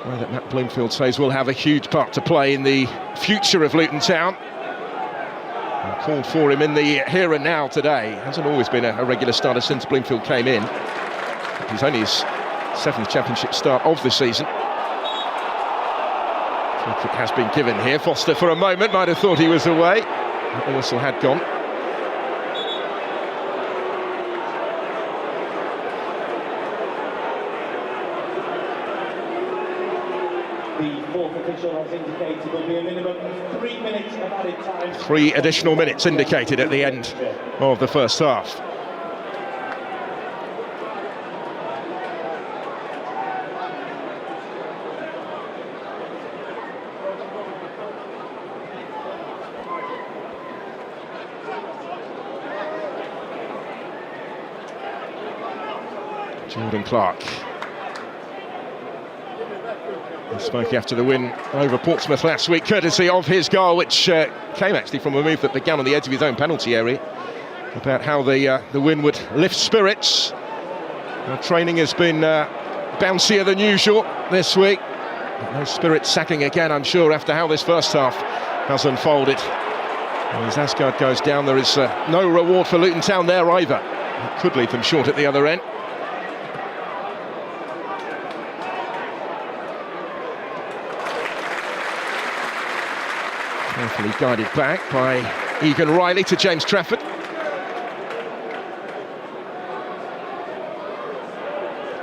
S1: That Matt Bloomfield says will have a huge part to play in the future of Luton Town. And called for him in the here and now today. Hasn't always been a regular starter since Bloomfield came in. He's only his 7th championship start of the season. Free kick has been given here. Foster for a moment might have thought he was away, but the whistle had gone.
S2: Has indicated there'll be a minimum of 3 minutes of added time.
S1: 3 additional minutes indicated at the end of the first half. Jordan Clark. He spoke after the win over Portsmouth last week, courtesy of his goal, which came actually from a move that began on the edge of his own penalty area. about how the win would lift spirits. Training has been bouncier than usual this week. No spirit sacking again, I'm sure, after how this first half has unfolded. As Asgard goes down, there is no reward for Luton Town there either. It could leave them short at the other end. Carefully guided back by Egan Riley to James Trafford.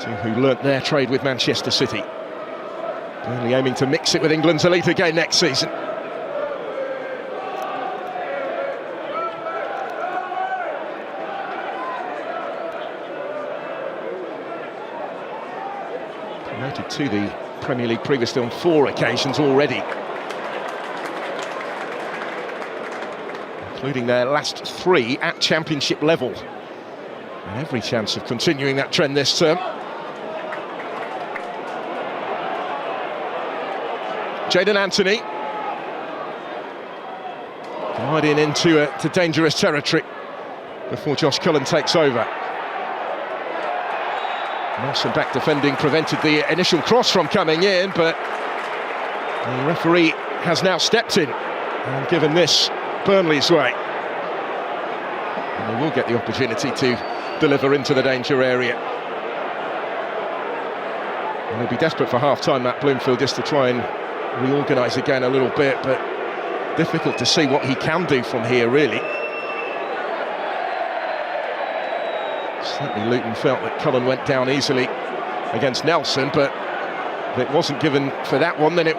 S1: Two who learnt their trade with Manchester City. Burnley aiming to mix it with England's elite again next season. Promoted to the Premier League previously on 4 occasions already, including their last 3 at Championship level. And every chance of continuing that trend this term. Jadon Anthony gliding into to dangerous territory before Josh Cullen takes over. Nelson back defending prevented the initial cross from coming in, but the referee has now stepped in and given this Burnley's way. And they will get the opportunity to deliver into the danger area. And they'll be desperate for half-time, Matt Bloomfield, just to try and reorganise again a little bit, but difficult to see what he can do from here, really. Certainly Luton felt that Cullen went down easily against Nelson, but if it wasn't given for that one, then it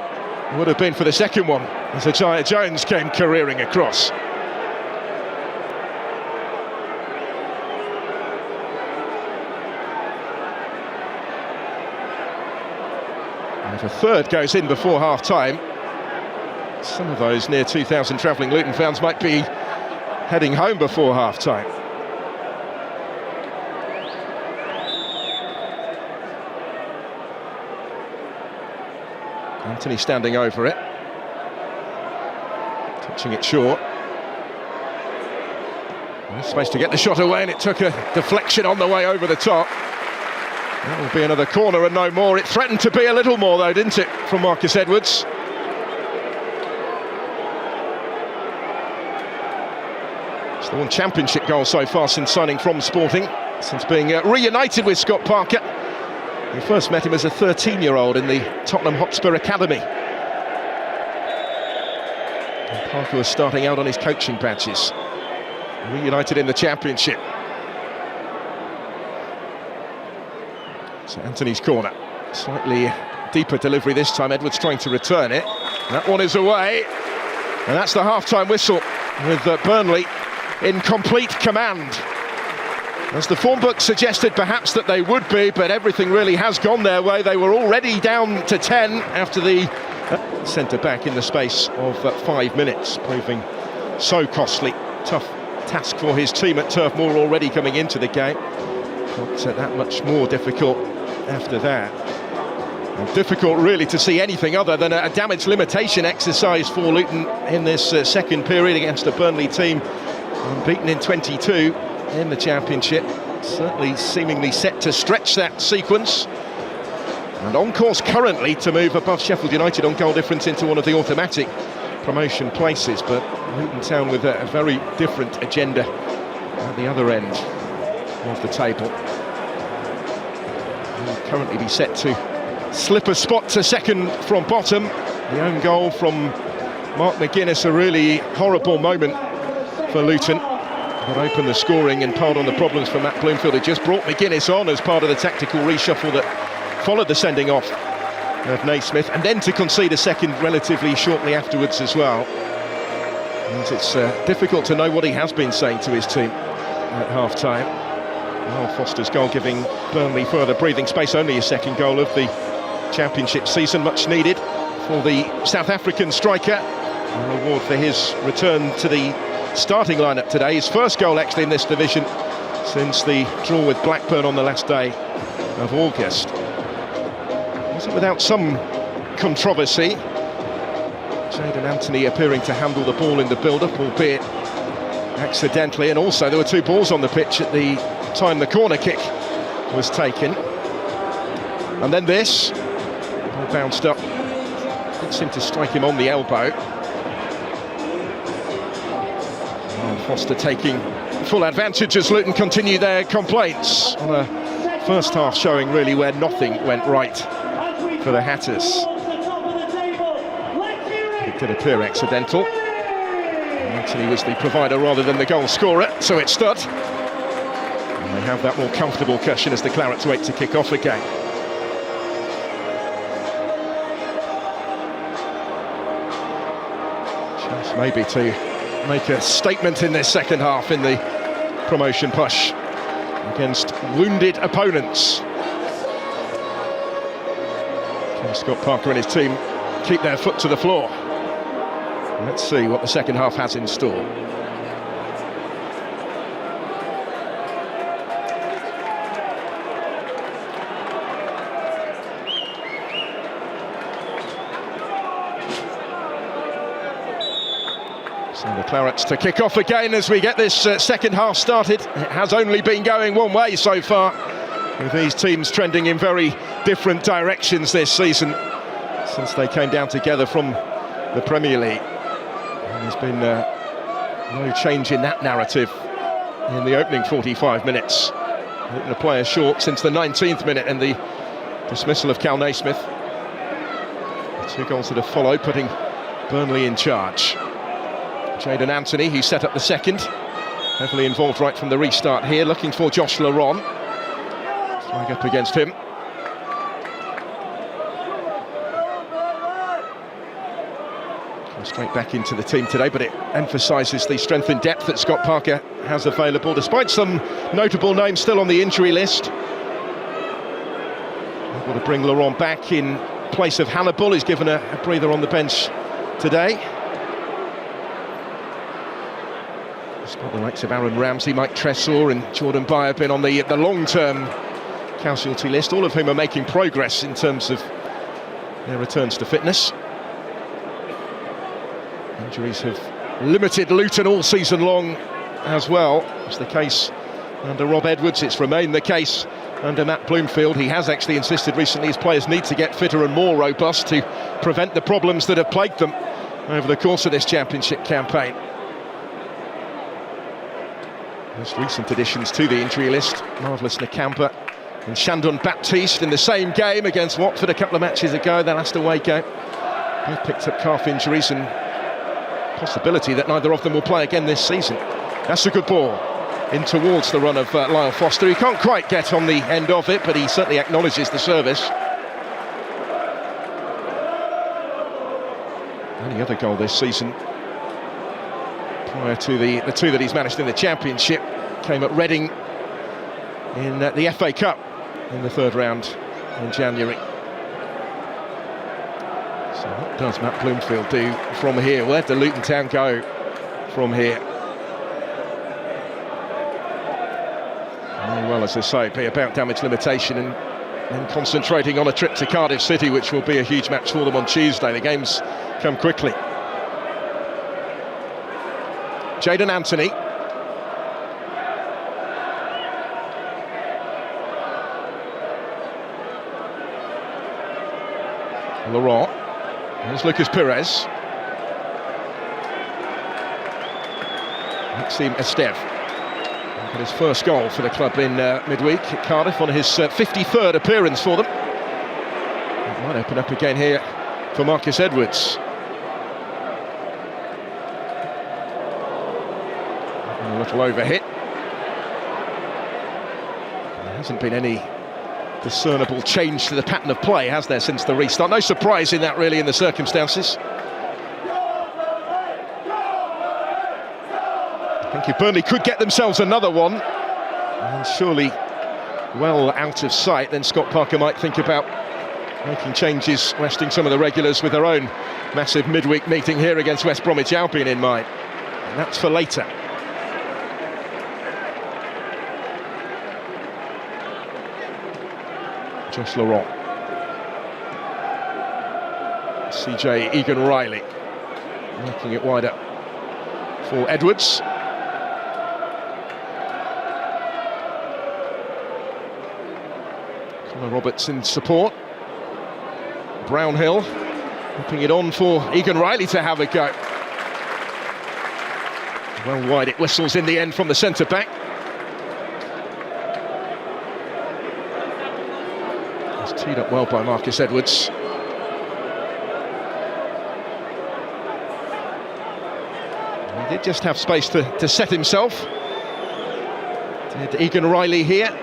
S1: would have been for the second one, as Ajayi Jones came careering across. And if a third goes in before half-time, some of those near 2,000 travelling Luton fans might be heading home before half-time. Anthony standing over it, touching it short. Space to get the shot away, and it took a deflection on the way over the top. That will be another corner and no more. It threatened to be a little more though, didn't it, from Marcus Edwards? It's the one Championship goal so far since signing from Sporting, since being reunited with Scott Parker. We first met him as a 13-year-old in the Tottenham Hotspur Academy. And Parker was starting out on his coaching patches. Reunited in the Championship. So Anthony's corner. Slightly deeper delivery this time. Edwards trying to return it. That one is away. And that's the half-time whistle, with Burnley in complete command. As the form book suggested perhaps that they would be, but everything really has gone their way. They were already down to 10 after the centre-back in the space of 5 minutes, proving so costly. Tough task for his team at Turf Moor already coming into the game. Not that much more difficult after that. And difficult really to see anything other than a damage limitation exercise for Luton in this second period against a Burnley team unbeaten in 22 in the Championship. Certainly seemingly set to stretch that sequence, and on course currently to move above Sheffield United on goal difference into one of the automatic promotion places. But Luton Town with a very different agenda at the other end of the table. Will currently be set to slip a spot to second from bottom. The own goal from Mark McGuinness, a really horrible moment for Luton. That opened the scoring and piled on the problems for Matt Bloomfield. It just brought McGuinness on as part of the tactical reshuffle that followed the sending off of Naismith, and then to concede a second relatively shortly afterwards as well. And it's difficult to know what he has been saying to his team at half-time. Well, Foster's goal giving Burnley further breathing space, only his second goal of the Championship season, much needed for the South African striker. A reward for his return to the starting lineup today, his first goal actually in this division since the draw with Blackburn on the last day of August. Wasn't without some controversy. Jadon Anthony appearing to handle the ball in the build-up, albeit accidentally, and also there were two balls on the pitch at the time the corner kick was taken. And then this, ball bounced up, didn't seem to strike him on the elbow. And Foster taking full advantage as Luton continue their complaints on a first half showing really where nothing went right for the Hatters. It did appear accidental. Anthony was the provider rather than the goal scorer, so it stood. And they have that more comfortable cushion as the Clarets wait to kick off again. Chance maybe to make a statement in this second half in the promotion push against wounded opponents. Can Scott Parker and his team keep their foot to the floor? Let's see what the second half has in store. So the Clarets to kick off again as we get this second half started. It has only been going one way so far, with these teams trending in very different directions this season since they came down together from the Premier League. And there's been no change in that narrative in the opening 45 minutes. The player short since the 19th minute and the dismissal of Cal Naismith. The two goals that have followed, putting Burnley in charge. Jayden Anthony, who set up the second, heavily involved right from the restart here, looking for Josh Laurent. Flag up against him. Straight back into the team today, but it emphasises the strength and depth that Scott Parker has available, despite some notable names still on the injury list. Able to bring Laurent back in place of Hannibal, who's given a breather on the bench today. Got the likes of Aaron Ramsey, Mike Tressor and Jordan Bayer been on the long-term casualty list, all of whom are making progress in terms of their returns to fitness. Injuries have limited Luton all season long as well. It's the case under Rob Edwards, it's remained the case under Matt Bloomfield. He has actually insisted recently his players need to get fitter and more robust to prevent the problems that have plagued them over the course of this championship campaign. Most recent additions to the injury list, Marvellous Nakamba and Shandon Baptiste in the same game against Watford a couple of matches ago, their last away game. Both picked up calf injuries and possibility that neither of them will play again this season. That's a good ball in towards the run of Lyle Foster. He can't quite get on the end of it, but he certainly acknowledges the service. Only other goal this season, prior to the two that he's managed in the Championship, came at Reading in the FA Cup in the third round in January. So what does Matt Bloomfield do from here? Where do Luton Town go from here? May well, as I say, be about damage limitation and concentrating on a trip to Cardiff City, which will be a huge match for them on Tuesday. The games come quickly. Jayden Anthony. Laurent. There's Lucas Perez. Maxime Esteve. Got his first goal for the club in midweek at Cardiff on his 53rd appearance for them. It might open up again here for Marcus Edwards. A little overhit. There hasn't been any discernible change to the pattern of play, has there, since the restart? No surprise in that, really, in the circumstances. I think if Burnley could get themselves another one, and surely well out of sight, then Scott Parker might think about making changes, resting some of the regulars with their own massive midweek meeting here against West Bromwich Albion in mind. And that's for later. Josh Laurent. CJ Egan-Riley making it wider for Edwards. Connor Roberts in support. Brownhill whipping it on for Egan Riley to have a go. Well wide it whistles in the end from the centre-back. It's teed up well by Marcus Edwards. He did just have space to set himself. Did Egan Riley here.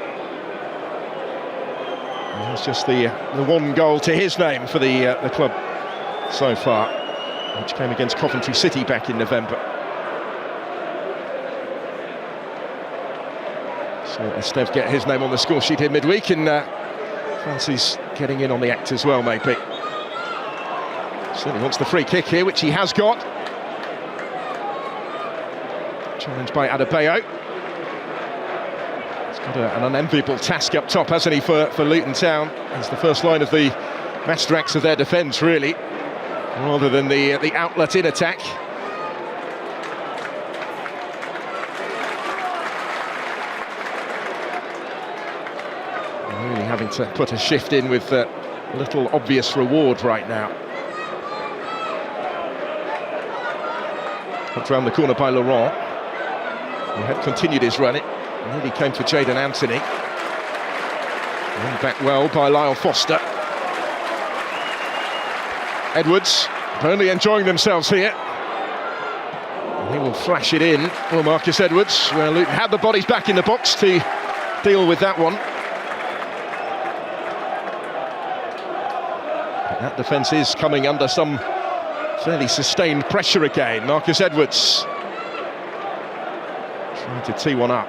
S1: And that's just the one goal to his name for the club so far, which came against Coventry City back in November. So Esteve get his name on the score sheet here midweek, and fancies getting in on the act as well, maybe. Certainly wants the free kick here, which he has got. Challenged by Adebayo. He's got an unenviable task up top, hasn't he, for Luton Town? He's the first line of the Matchday of their defence, really, rather than the outlet in attack. Really having to put a shift in with little obvious reward right now. Hooked round the corner by Laurent, who had continued his run. It nearly came for Jayden Anthony. Run back well by Lyle Foster. Edwards, Burnley enjoying themselves here. And he will flash it in. Well, Marcus Edwards, where Luton had the bodies back in the box to deal with that one. But that defence is coming under some fairly sustained pressure again. Marcus Edwards trying to tee one up.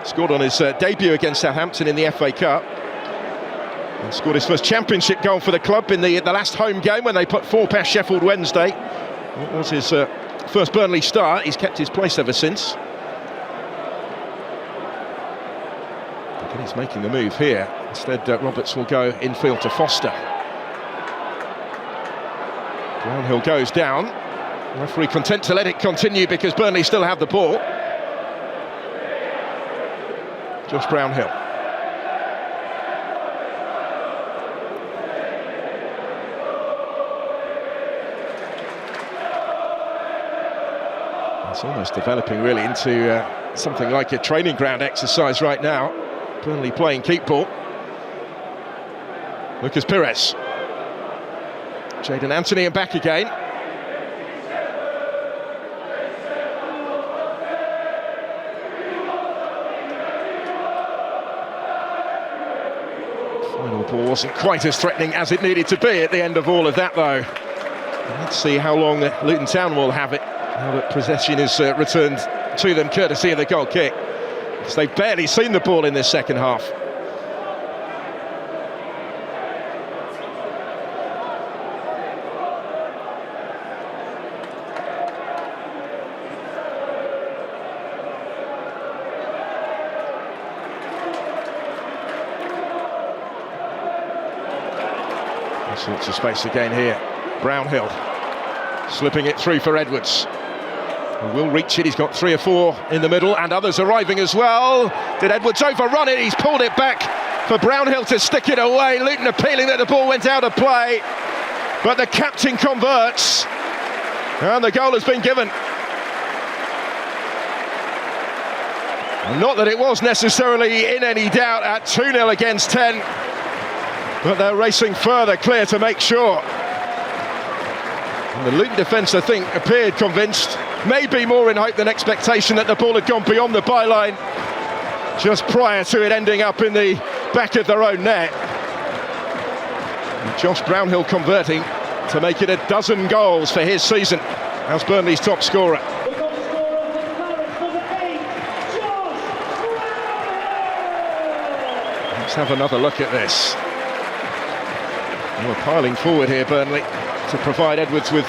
S1: Scored on his debut against Southampton in the FA Cup. And scored his first championship goal for the club in the last home game when they put 4 past Sheffield Wednesday. It was his first Burnley start. He's kept his place ever since. But he's making the move here. Instead, Roberts will go infield to Foster. Brownhill goes down. Referee content to let it continue because Burnley still have the ball. Josh Brownhill. It's almost developing really into something like a training ground exercise right now. Burnley playing keep ball. Lucas Pires. Jayden Anthony and back again. Final ball wasn't quite as threatening as it needed to be at the end of all of that, though. Let's see how long Luton Town will have it now that possession is returned to them, courtesy of the goal kick, because they've barely seen the ball in this second half. All sorts of space again here. Brownhill slipping it through for Edwards. He will reach it. He's got 3 or 4 in the middle and others arriving as well. Did Edwards overrun it? He's pulled it back for Brownhill to stick it away. Luton appealing that the ball went out of play, but the captain converts and the goal has been given. Not that it was necessarily in any doubt at 2-0 against 10, but they're racing further clear to make sure. And the Luton defence, I think, appeared convinced, maybe more in hope than expectation, that the ball had gone beyond the byline just prior to it ending up in the back of their own net. And Josh Brownhill converting to make it 12 goals for his season as Burnley's top scorer. Let's have another look at this. We're piling forward here, Burnley, to provide Edwards with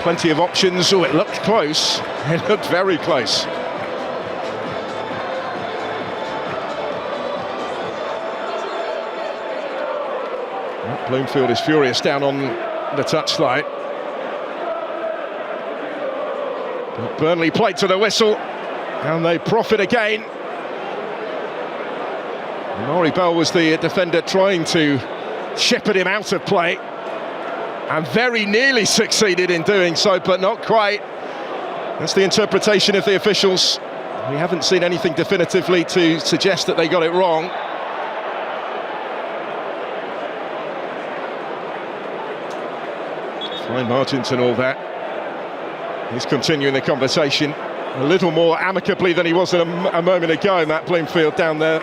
S1: plenty of options. Oh, it looked close. It looked very close. Bloomfield is furious down on the touchline. But Burnley played to the whistle, and they profit again. Maury Bell was the defender trying to shepherd him out of play, and very nearly succeeded in doing so, but not quite. That's the interpretation of the officials. We haven't seen anything definitively to suggest that they got it wrong. Fine margins and all that. He's continuing the conversation a little more amicably than he was a moment ago, Matt Bloomfield down there.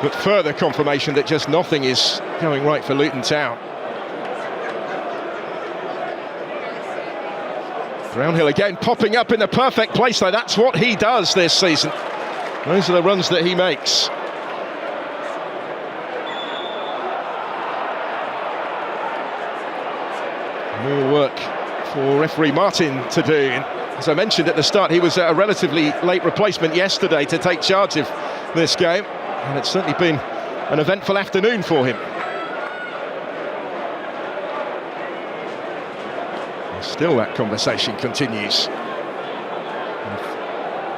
S1: But further confirmation that just nothing is going right for Luton Town. Brownhill again popping up in the perfect place, though. That's what he does this season. Those are the runs that he makes. More work for referee Martin to do. As I mentioned at the start, he was a relatively late replacement yesterday to take charge of this game, and it's certainly been an eventful afternoon for him. And still that conversation continues.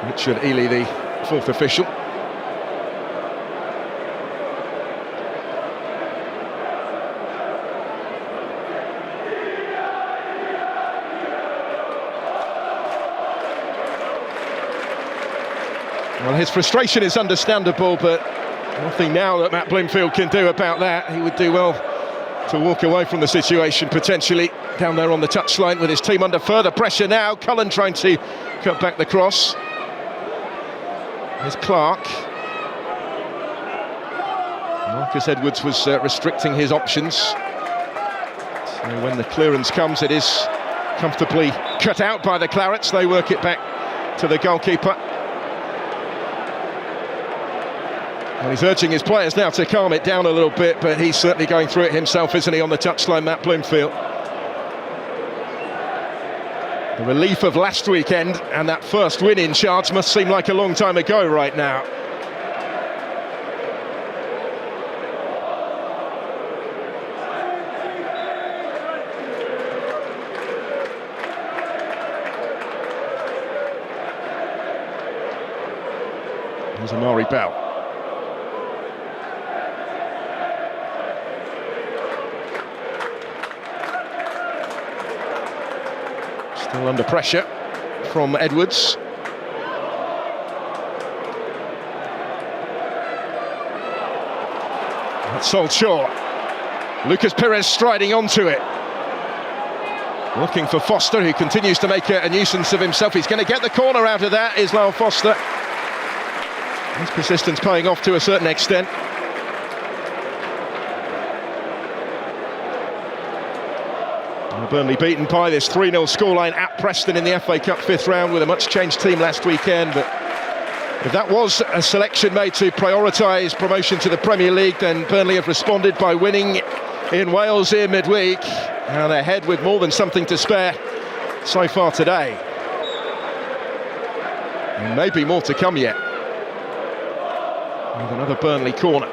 S1: Richard Ely, the fourth official. Well, his frustration is understandable, but nothing now that Matt Bloomfield can do about that. He would do well to walk away from the situation, potentially, down there on the touchline with his team under further pressure now. Cullen trying to cut back the cross. Here's Clark. Marcus Edwards was restricting his options. So when the clearance comes, it is comfortably cut out by the Clarets. They work it back to the goalkeeper. And he's urging his players now to calm it down a little bit, but he's certainly going through it himself, isn't he, on the touchline, Matt Bloomfield? The relief of last weekend and that first win in charge must seem like a long time ago right now. There's Amari Bell. Still under pressure from Edwards. That's Solskjaer. Lucas Perez striding onto it. Looking for Foster, who continues to make a nuisance of himself. He's going to get the corner out of that, is Lyle Foster. His persistence paying off to a certain extent. Burnley beaten by this 3-0 scoreline at Preston in the FA Cup fifth round with a much changed team last weekend. But if that was a selection made to prioritise promotion to the Premier League, then Burnley have responded by winning in Wales here midweek, and they're ahead with more than something to spare so far today. And maybe more to come yet. With another Burnley corner.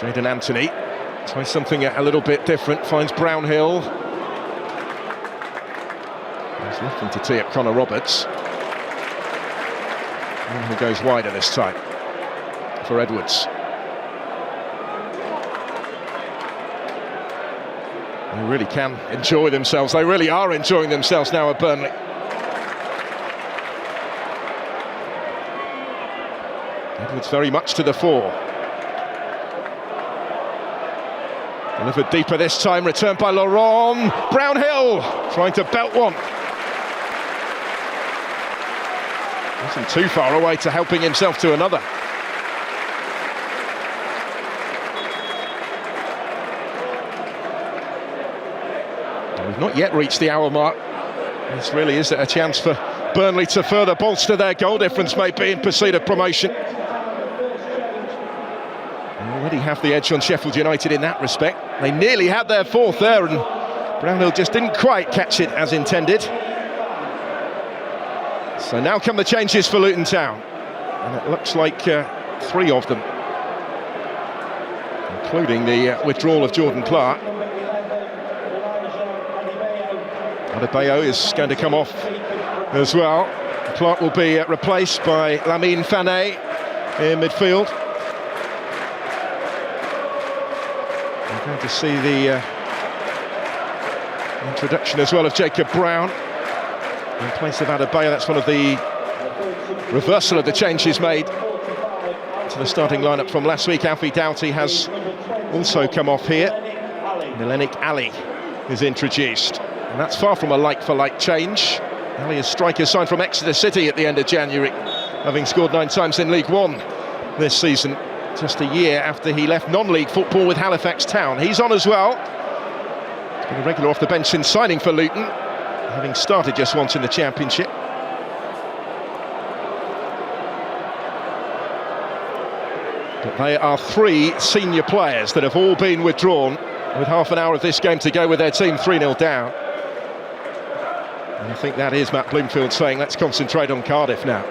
S1: Jayden Anthony tries something a little bit different, finds Brownhill. He's looking to tee up Connor Roberts. And he goes wider this time for Edwards. They really can enjoy themselves. They really are enjoying themselves now at Burnley. Edwards very much to the fore. Delivered deeper this time, returned by Laurent. Brownhill trying to belt one. Wasn't too far away to helping himself to another. We've not yet reached the hour mark. This really is a chance for Burnley to further bolster their goal difference, maybe, in pursuit of promotion. Already have the edge on Sheffield United in that respect. They nearly had their fourth there, and Brownhill just didn't quite catch it as intended. So now come the changes for Luton Town, and it looks like 3 of them, including the withdrawal of Jordan Clark. Adebayo is going to come off as well. Clark will be replaced by Lamine Fané in midfield. We're going to see the introduction as well of Jacob Brown in place of Adebayo. That's one of the reversal of the changes made to the starting lineup from last week. Alfie Doughty has also come off here. Milenik Ali is introduced, and that's far from a like-for-like change. Ali is striker signed from Exeter City at the end of January, having scored 9 times in League One this season, just a year after he left non-league football with Halifax Town. He's on as well. He's been a regular off the bench since signing for Luton, having started just once in the Championship. But they are 3 senior players that have all been withdrawn with half an hour of this game to go with their team 3-0 down. And I think that is Matt Bloomfield saying, let's concentrate on Cardiff now.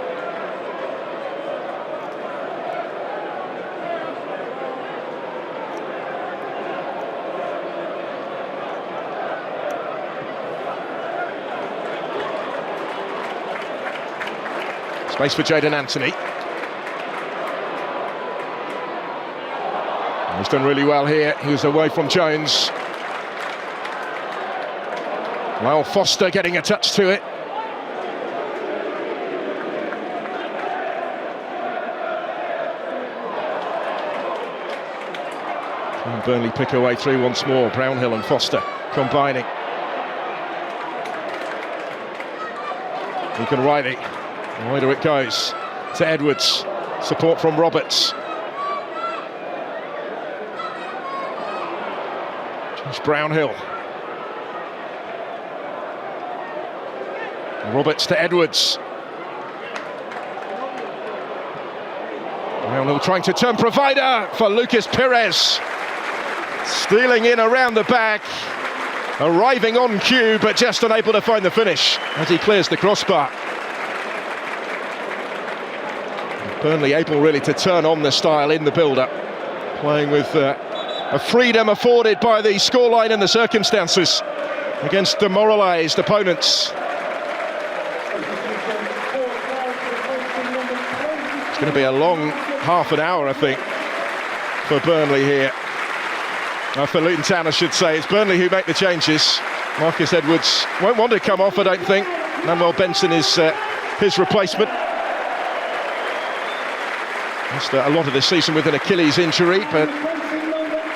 S1: Space for Jayden Anthony. He's done really well here. He was away from Jones. Well, Foster getting a touch to it. And Burnley pick away through once more. Brownhill and Foster combining. Deacon Riley. Wider it goes to Edwards. Support from Roberts. Josh Brownhill. Roberts to Edwards. Brownhill trying to turn provider for Lucas Pires. Stealing in around the back. Arriving on cue, but just unable to find the finish as he clears the crossbar. Burnley able really to turn on the style in the build-up, playing with a freedom afforded by the scoreline and the circumstances against demoralised opponents. It's going to be a long half an hour, I think, for Burnley here. For Luton Town, I should say. It's Burnley who make the changes. Marcus Edwards won't want to come off, I don't think. Manuel Benson is his replacement. Missed a lot of this season with an Achilles injury, but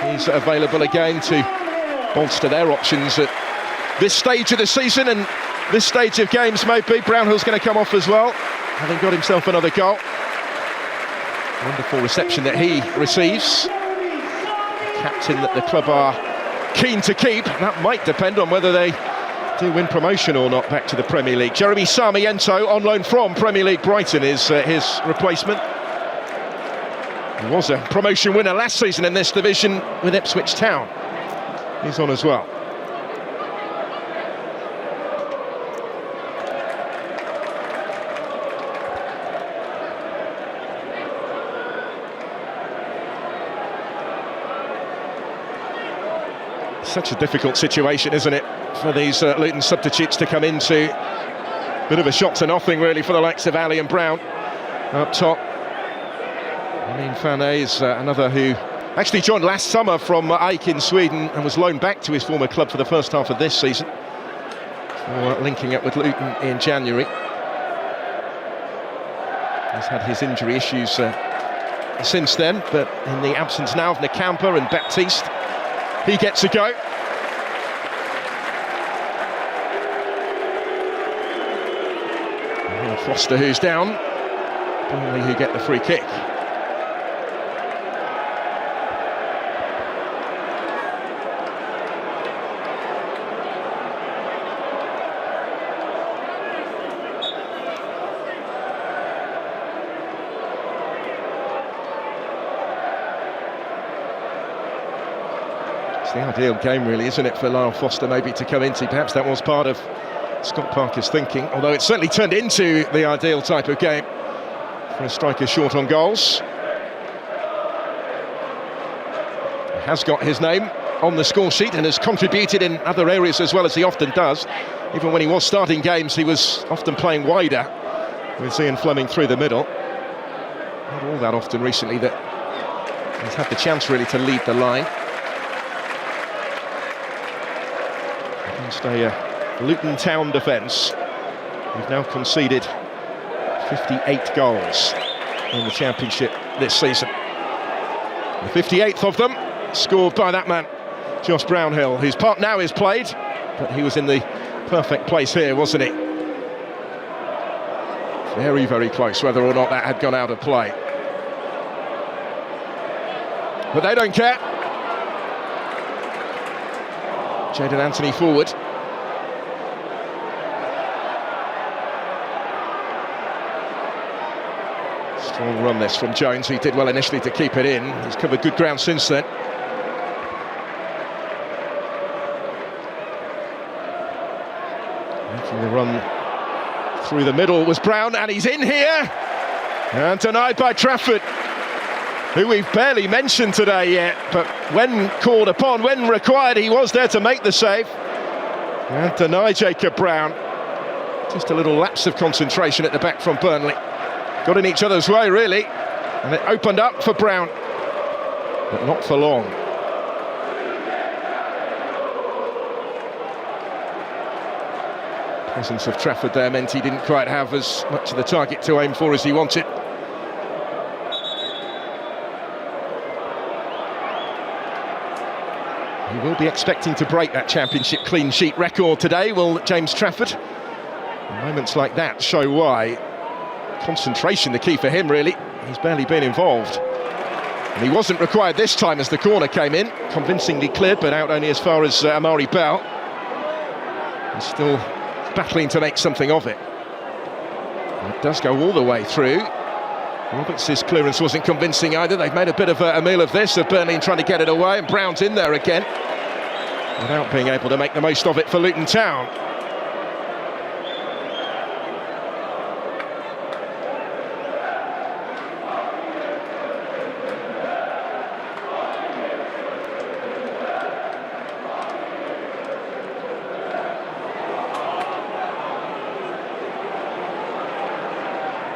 S1: he's available again to bolster their options at this stage of the season and this stage of games. Maybe Brownhill's going to come off as well, having got himself another goal. Wonderful reception that he receives. Captain that the club are keen to keep. That might depend on whether they do win promotion or not back to the Premier League. Jeremy Sarmiento, on loan from Premier League Brighton, is his replacement. He was a promotion winner last season in this division with Ipswich Town. He's on as well. Such a difficult situation, isn't it, for these Luton substitutes to come into. Bit of a shock to nothing, really, for the likes of Ali and Brown up top. Lamine Fané is another who actually joined last summer from AIK in Sweden and was loaned back to his former club for the first half of this season, before linking up with Luton in January. He's had his injury issues since then, but in the absence now of Nakampa and Baptiste, he gets a go. And Foster, who's down. Burnley who get the free kick. The ideal game, really, isn't it, for Lyle Foster maybe to come into? Perhaps that was part of Scott Parker's thinking, although it certainly turned into the ideal type of game for a striker short on goals. He has got his name on the score sheet and has contributed in other areas as well, as he often does. Even when he was starting games, he was often playing wider with Ian Fleming through the middle. Not all that often recently that he's had the chance really to lead the line. Against a Luton Town defence, we've now conceded 58 goals in the Championship this season. The 58th of them scored by that man, Josh Brownhill, whose part now is played, but he was in the perfect place here, wasn't he? Very, very close, whether or not that had gone out of play. But they don't care. Jadon Anthony forward. Strong run this from Jones, who did well initially to keep it in. He's covered good ground since then. Making the run through the middle was Brown, and he's in here! And denied by Trafford, who we've barely mentioned today yet, but when called upon, when required, he was there to make the save. And denied Jacob Brown. Just a little lapse of concentration at the back from Burnley. Got in each other's way, really, and it opened up for Brown, but not for long. The presence of Trafford there meant he didn't quite have as much of the target to aim for as he wanted. He will be expecting to break that Championship clean sheet record today, will James Trafford? And moments like that show why. Concentration the key for him, really. He's barely been involved. And he wasn't required this time as the corner came in. Convincingly cleared, but out only as far as Amari Bell. He's still battling to make something of it. And it does go all the way through. Roberts' clearance wasn't convincing either. They've made a bit of a meal of this, of Burnley trying to get it away, and Brown's in there again, without being able to make the most of it for Luton Town.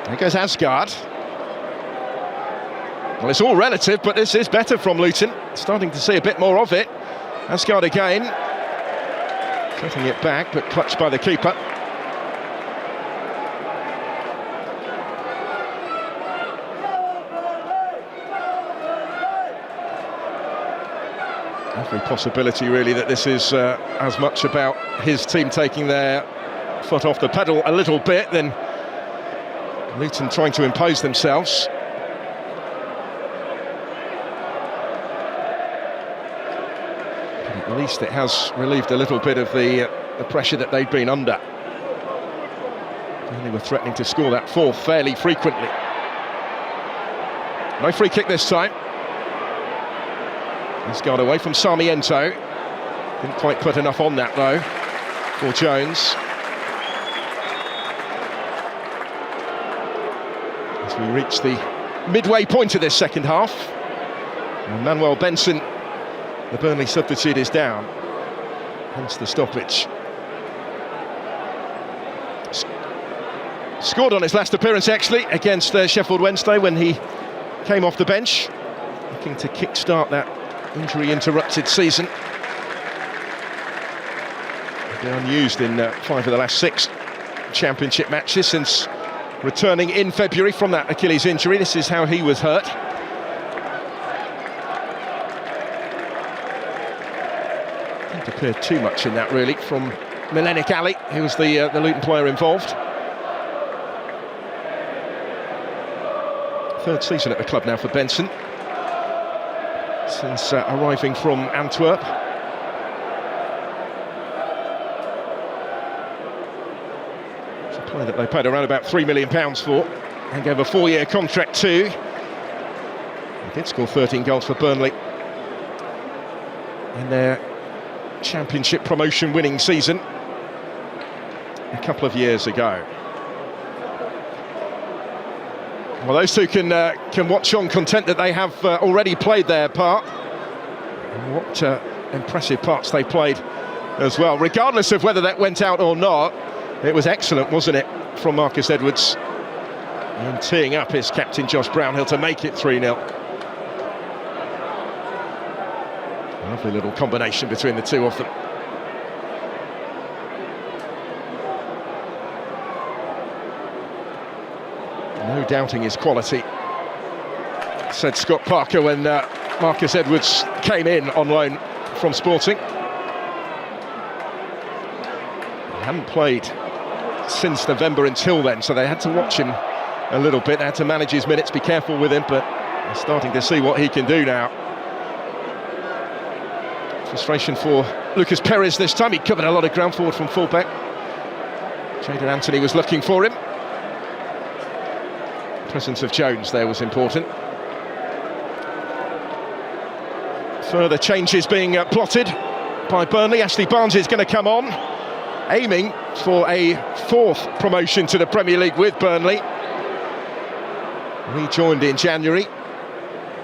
S1: There goes Asgard. Well, it's all relative, but this is better from Luton. Starting to see a bit more of it. Asgard again. Cutting it back, but clutched by the keeper. Every possibility, really, that this is as much about his team taking their foot off the pedal a little bit than Luton trying to impose themselves. But at least it has relieved a little bit of the pressure that they'd been under. They were threatening to score that fourth fairly frequently. No free kick this time. He's got away from Sarmiento. Didn't quite put enough on that, though, for Jones. We reach the midway point of this second half, and Manuel Benson, the Burnley substitute, is down, hence the stoppage. Scored on his last appearance, actually, against Sheffield Wednesday when he came off the bench, looking to kick-start that injury-interrupted season. Been unused in 5 of the last 6 Championship matches since returning in February from that Achilles injury. This is how he was hurt. Didn't appear too much in that, really, from Milenik Ali, who was the Luton player involved. 3rd season at the club now for Benson, since arriving from Antwerp. That they paid around about £3 million for and gave a 4-year contract to. He did score 13 goals for Burnley in their Championship promotion winning season a couple of years ago. Well, those two can watch on, content that they have already played their part. And what impressive parts they played as well, regardless of whether that went out or not. It was excellent, wasn't it, from Marcus Edwards? And teeing up is captain Josh Brownhill to make it 3-0. Lovely little combination between the two of them. No doubting his quality, said Scott Parker when Marcus Edwards came in on loan from Sporting. He hadn't played since November until then, so they had to watch him a little bit. They had to manage his minutes, be careful with him, but they're starting to see what he can do now. Frustration for Lucas Perez this time. He covered a lot of ground forward from fullback. Jadon Anthony was looking for him. The presence of Jones there was important. Further changes being plotted by Burnley. Ashley Barnes is going to come on, aiming for a 4th promotion to the Premier League with Burnley. Rejoined in January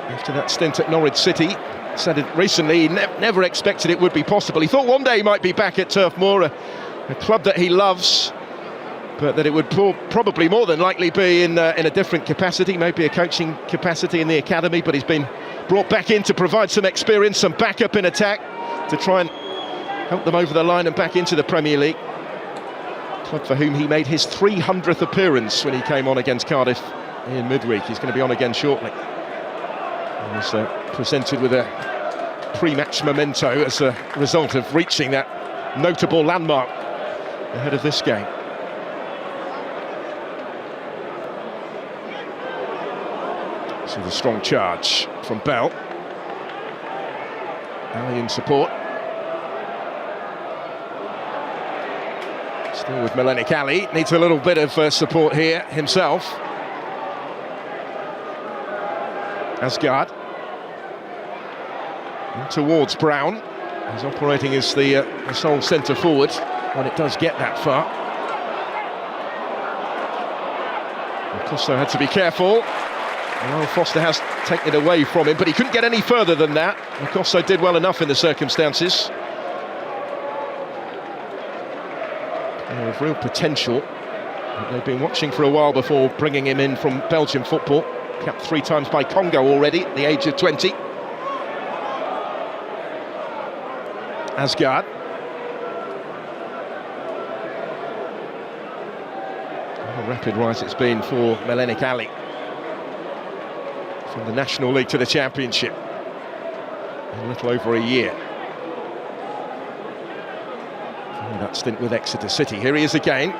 S1: after that stint at Norwich City. Said it recently, he never expected it would be possible. He thought one day he might be back at Turf Moor, a club that he loves, but that it would probably more than likely be in a different capacity, maybe a coaching capacity in the academy, but he's been brought back in to provide some experience, some backup in attack, to try and help them over the line and back into the Premier League. Club for whom he made his 300th appearance when he came on against Cardiff in midweek. He's going to be on again shortly. He was presented with a pre-match memento as a result of reaching that notable landmark ahead of this game. So the strong charge from Bell. Ali in support. Still with Melenik Ali, needs a little bit of support here himself. Asgard. In towards Brown. He's operating as the sole centre forward when it does get that far. Costa had to be careful. Well, Foster has taken it away from him, but he couldn't get any further than that. Costa did well enough in the circumstances. Player of real potential. They've been watching for a while before bringing him in from Belgian football. Capped 3 times by Congo already at the age of 20. Asgard. How rapid rise it's been for Melenik Ali. From the National League to the Championship. A little over a year. Following that stint with Exeter City. Here he is again.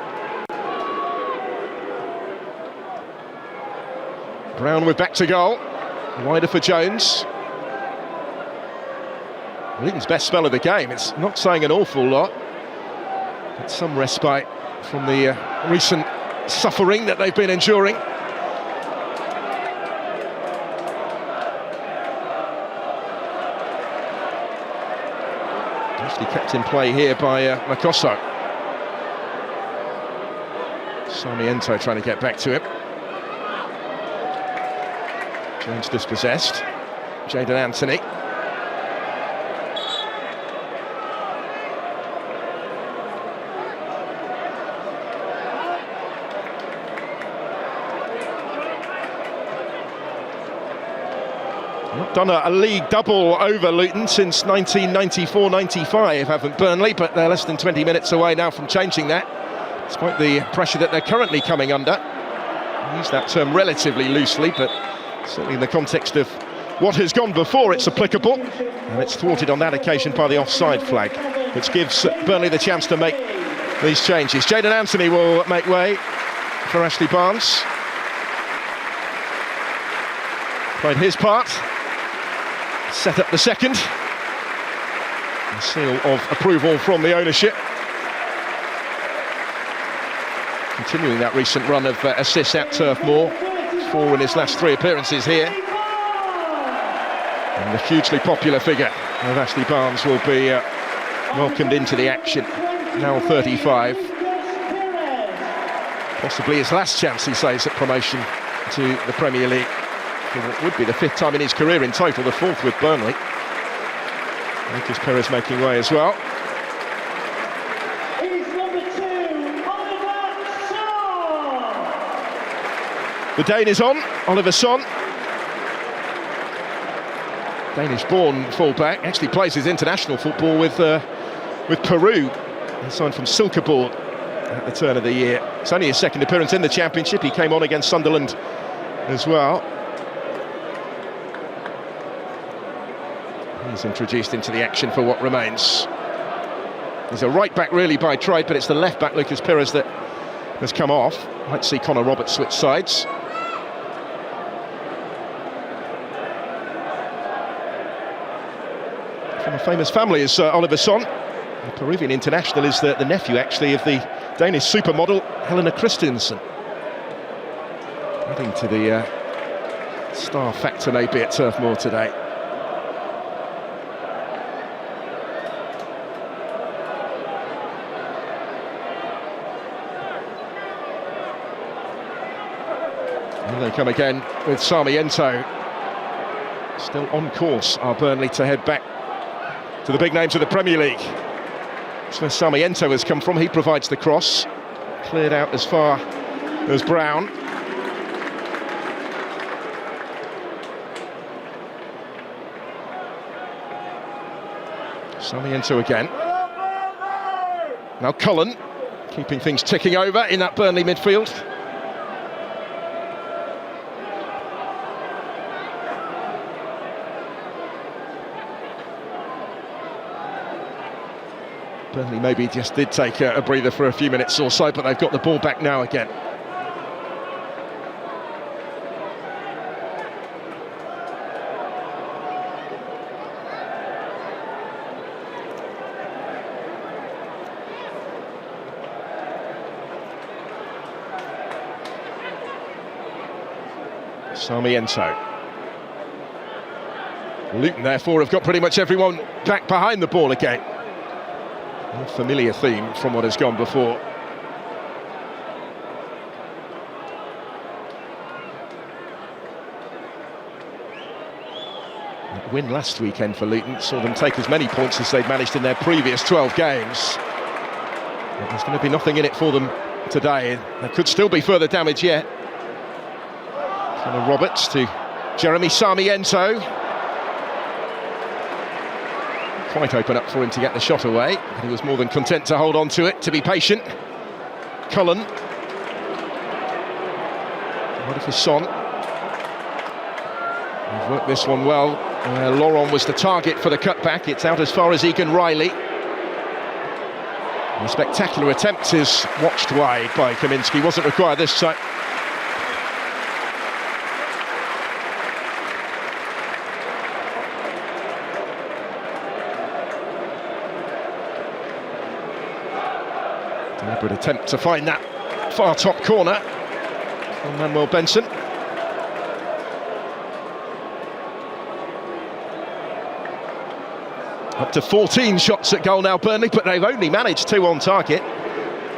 S1: Brown with back to goal. Wider for Jones. Luton's best spell of the game. It's not saying an awful lot, but some respite from the recent suffering that they've been enduring. Actually kept in play here by Makosso. Sarmiento trying to get back to him. Jones dispossessed. Jadon Anthony. Not done a league double over Luton since 1994-95, haven't Burnley, but they're less than 20 minutes away now from changing that, despite the pressure that they're currently coming under. I use that term relatively loosely, but certainly in the context of what has gone before, it's applicable, and it's thwarted on that occasion by the offside flag, which gives Burnley the chance to make these changes. Jadon Anthony will make way for Ashley Barnes. Played his part, set up the second. A seal of approval from the ownership. Continuing that recent run of assists at Turf Moor. 4 in his last 3 appearances here. And the hugely popular figure of Ashley Barnes will be welcomed into the action. Now 35. Possibly his last chance, he says, at promotion to the Premier League. It would be the 5th time in his career in total, the 4th with Burnley. Lucas Perez making way as well.
S2: He's number 2, Oliver Shaw.
S1: The Dane is on, Oliver Son. Danish-born fullback, actually plays his international football with Peru. He signed from Silkeborg at the turn of the year. It's only his second appearance in the Championship. He came on against Sunderland as well. He's introduced into the action for what remains. He's a right-back really by trade, but it's the left-back, Lucas Pires, that has come off. Might see Connor Roberts switch sides. From a famous family is Oliver Son. The Peruvian international is the nephew, actually, of the Danish supermodel Helena Christensen. Adding to the star factor maybe at Turf Moor today. And they come again with Sarmiento. Still on course are Burnley to head back to the big names of the Premier League. That's where Sarmiento has come from. He provides the cross. Cleared out as far as Brown. Sarmiento again. Now Cullen, keeping things ticking over in that Burnley midfield. Burnley maybe just did take a breather for a few minutes or so, but they've got the ball back now again. Sarmiento. Luton, therefore, have got pretty much everyone back behind the ball again. A familiar theme from what has gone before. That win last weekend for Luton saw them take as many points as they'd managed in their previous 12 games. But there's going to be nothing in it for them today. There could still be further damage yet. Connor Roberts to Jeremy Sarmiento. Quite open up for him to get the shot away, but he was more than content to hold on to it, to be patient. Cullen. What if his Son? They've worked this one well. Laurent was the target for the cutback. It's out as far as Egan Riley. And a spectacular attempt is watched wide by Kaminski. Wasn't required this time. Deliberate attempt to find that far top corner from Manuel Benson. Up to 14 shots at goal now, Burnley, but they've only managed 2 on target,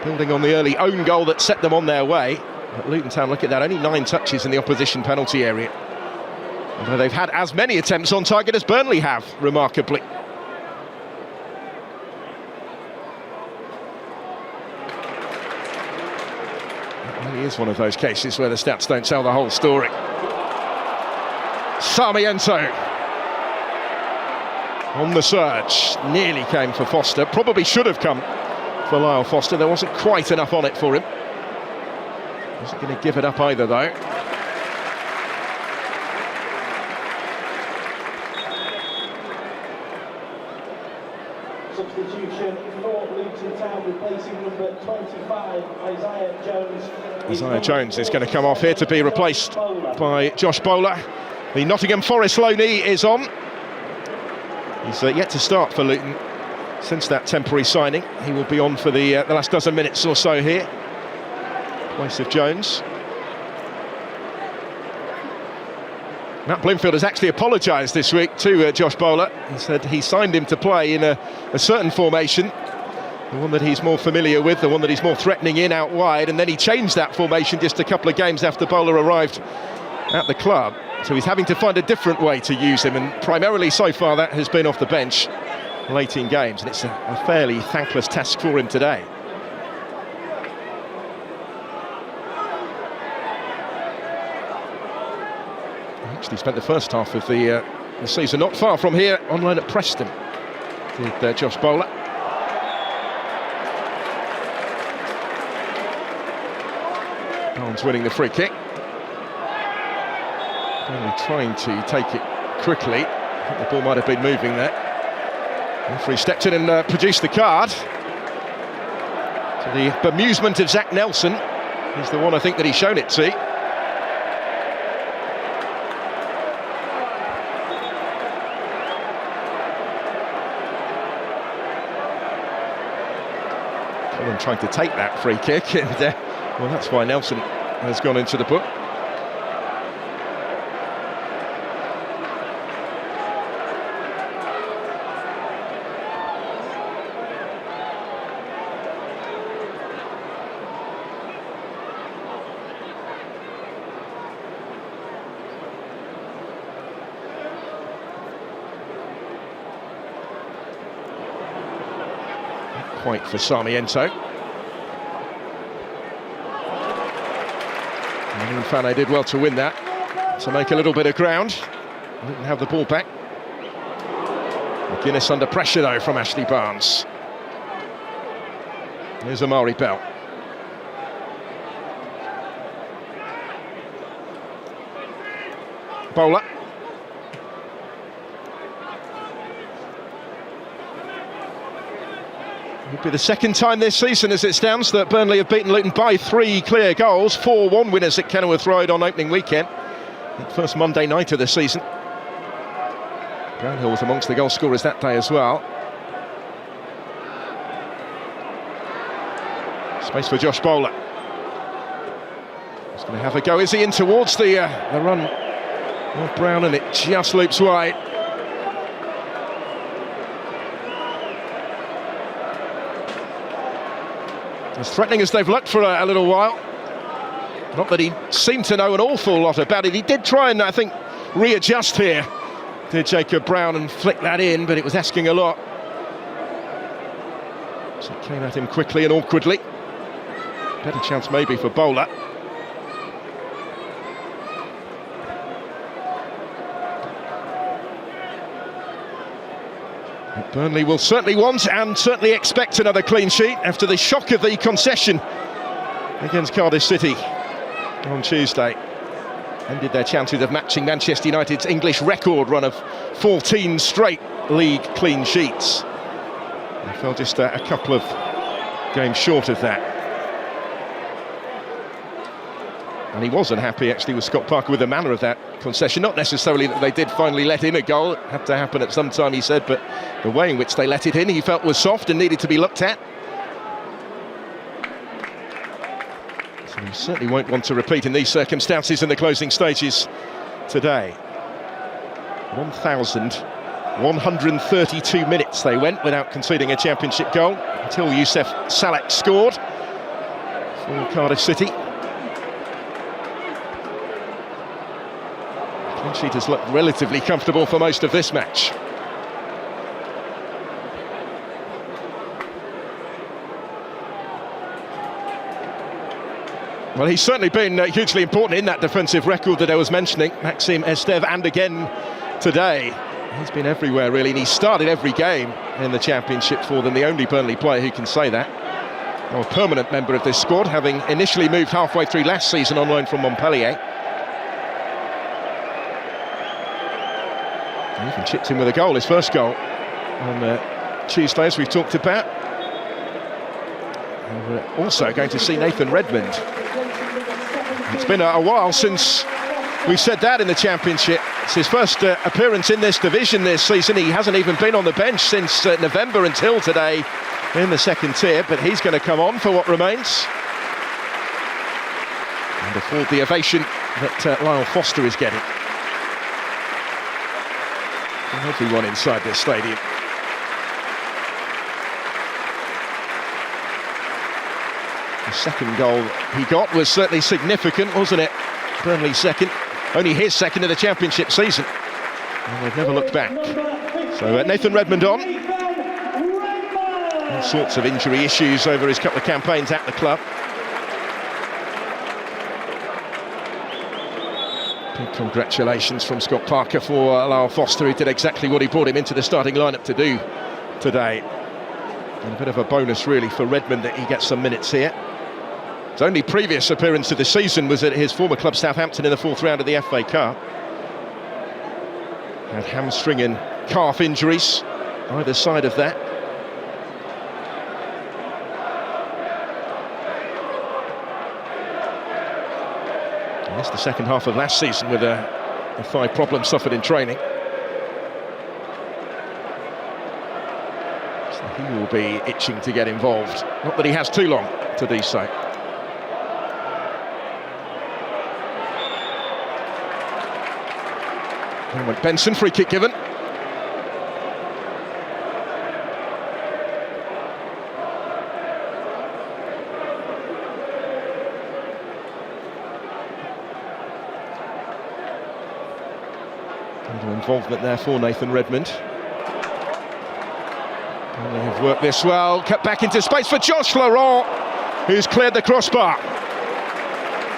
S1: building on the early own goal that set them on their way. But Luton Town, look at that, only 9 touches in the opposition penalty area. Although they've had as many attempts on target as Burnley have, remarkably. It is one of those cases where the stats don't tell the whole story. Sarmiento on the surge, nearly came for Foster, probably should have come for Lyle Foster. There wasn't quite enough on it for him. Wasn't going to give it up either, though.
S2: Substitution for Luton Town, replacing number 25, Isaiah Jones.
S1: Isaiah Jones is going to come off here to be replaced by Josh Bowler. The Nottingham Forest loanee is on. He's yet to start for Luton since that temporary signing. He will be on for the last dozen minutes or so here, in place of Jones. Matt Bloomfield has actually apologised this week to Josh Bowler. He said he signed him to play in a certain formation, the one that he's more familiar with, the one that he's more threatening in out wide, and then he changed that formation just a couple of games after Bowler arrived at the club. So he's having to find a different way to use him, and primarily so far that has been off the bench late in games, and it's a fairly thankless task for him today. Actually spent the first half of the season not far from here on loan at Preston. Did Josh Bowler. Barnes winning the free kick. Only trying to take it quickly. I think the ball might have been moving there. The referee stepped in and produced the card. To the bemusement of Zach Nelson. He's the one I think that he's shown it to. Cullen trying to take that free kick, and well, that's why Nelson has gone into the book. Quite for Sarmiento. And Fane did well to win that, to make a little bit of ground. Didn't have the ball back. McGuinness under pressure though from Ashley Barnes. Here's Amari Bell. Bowler. It'll be the second time this season, as it stands, that Burnley have beaten Luton by 3 clear goals. 4-1 winners at Kenilworth Road on opening weekend. The first Monday night of the season. Brownhill was amongst the goal scorers that day as well. Space for Josh Bowler. He's going to have a go. Is he in towards the run of Brown, and it just loops wide. As threatening as they've looked for a little while. Not that he seemed to know an awful lot about it. He did try and, I think, readjust here, did Jacob Brown, and flick that in, but it was asking a lot. So it came at him quickly and awkwardly. Better chance maybe for Bowler. Burnley will certainly want and certainly expect another clean sheet after the shock of the concession against Cardiff City on Tuesday. Ended their chances of matching Manchester United's English record run of 14 straight league clean sheets. They fell just a couple of games short of that. And he was unhappy actually with Scott Parker with the manner of that concession. Not necessarily that they did finally let in a goal. It had to happen at some time, he said, but the way in which they let it in he felt was soft and needed to be looked at. So he certainly won't want to repeat in these circumstances in the closing stages today. 1,132 minutes they went without conceding a championship goal until Youssef Salek scored for Cardiff City. The sheet has looked relatively comfortable for most of this match. Well, he's certainly been hugely important in that defensive record that I was mentioning, Maxime Esteve, and again today. He's been everywhere really, and he started every game in the Championship for them, the only Burnley player who can say that. Now a permanent member of this squad, having initially moved halfway through last season on loan from Montpellier. He even chipped in with a goal, his first goal on Tuesday, as we've talked about. And we're also going to see Nathan Redmond. It's been a while since we've said that in the Championship. It's his first appearance in this division this season. He hasn't even been on the bench since November until today in the second tier, but he's going to come on for what remains and afford the ovation that Lyle Foster is getting. From everyone inside this stadium. The second goal he got was certainly significant, wasn't it? Burnley's second, only his second of the Championship season. And they've never looked back. So Nathan Redmond on. All sorts of injury issues over his couple of campaigns at the club. Big congratulations from Scott Parker for Lyle Foster, who did exactly what he brought him into the starting lineup to do today. And a bit of a bonus really for Redmond that he gets some minutes here. His only previous appearance of the season was at his former club Southampton in the 4th round of the FA Cup. Had hamstring and calf injuries either side of that. And that's the second half of last season with a thigh problem suffered in training. So he will be itching to get involved. Not that he has too long to do so. And went Benson, free kick given. Under involvement there for Nathan Redmond. And they have worked this well, cut back into space for Josh Laurent, who's cleared the crossbar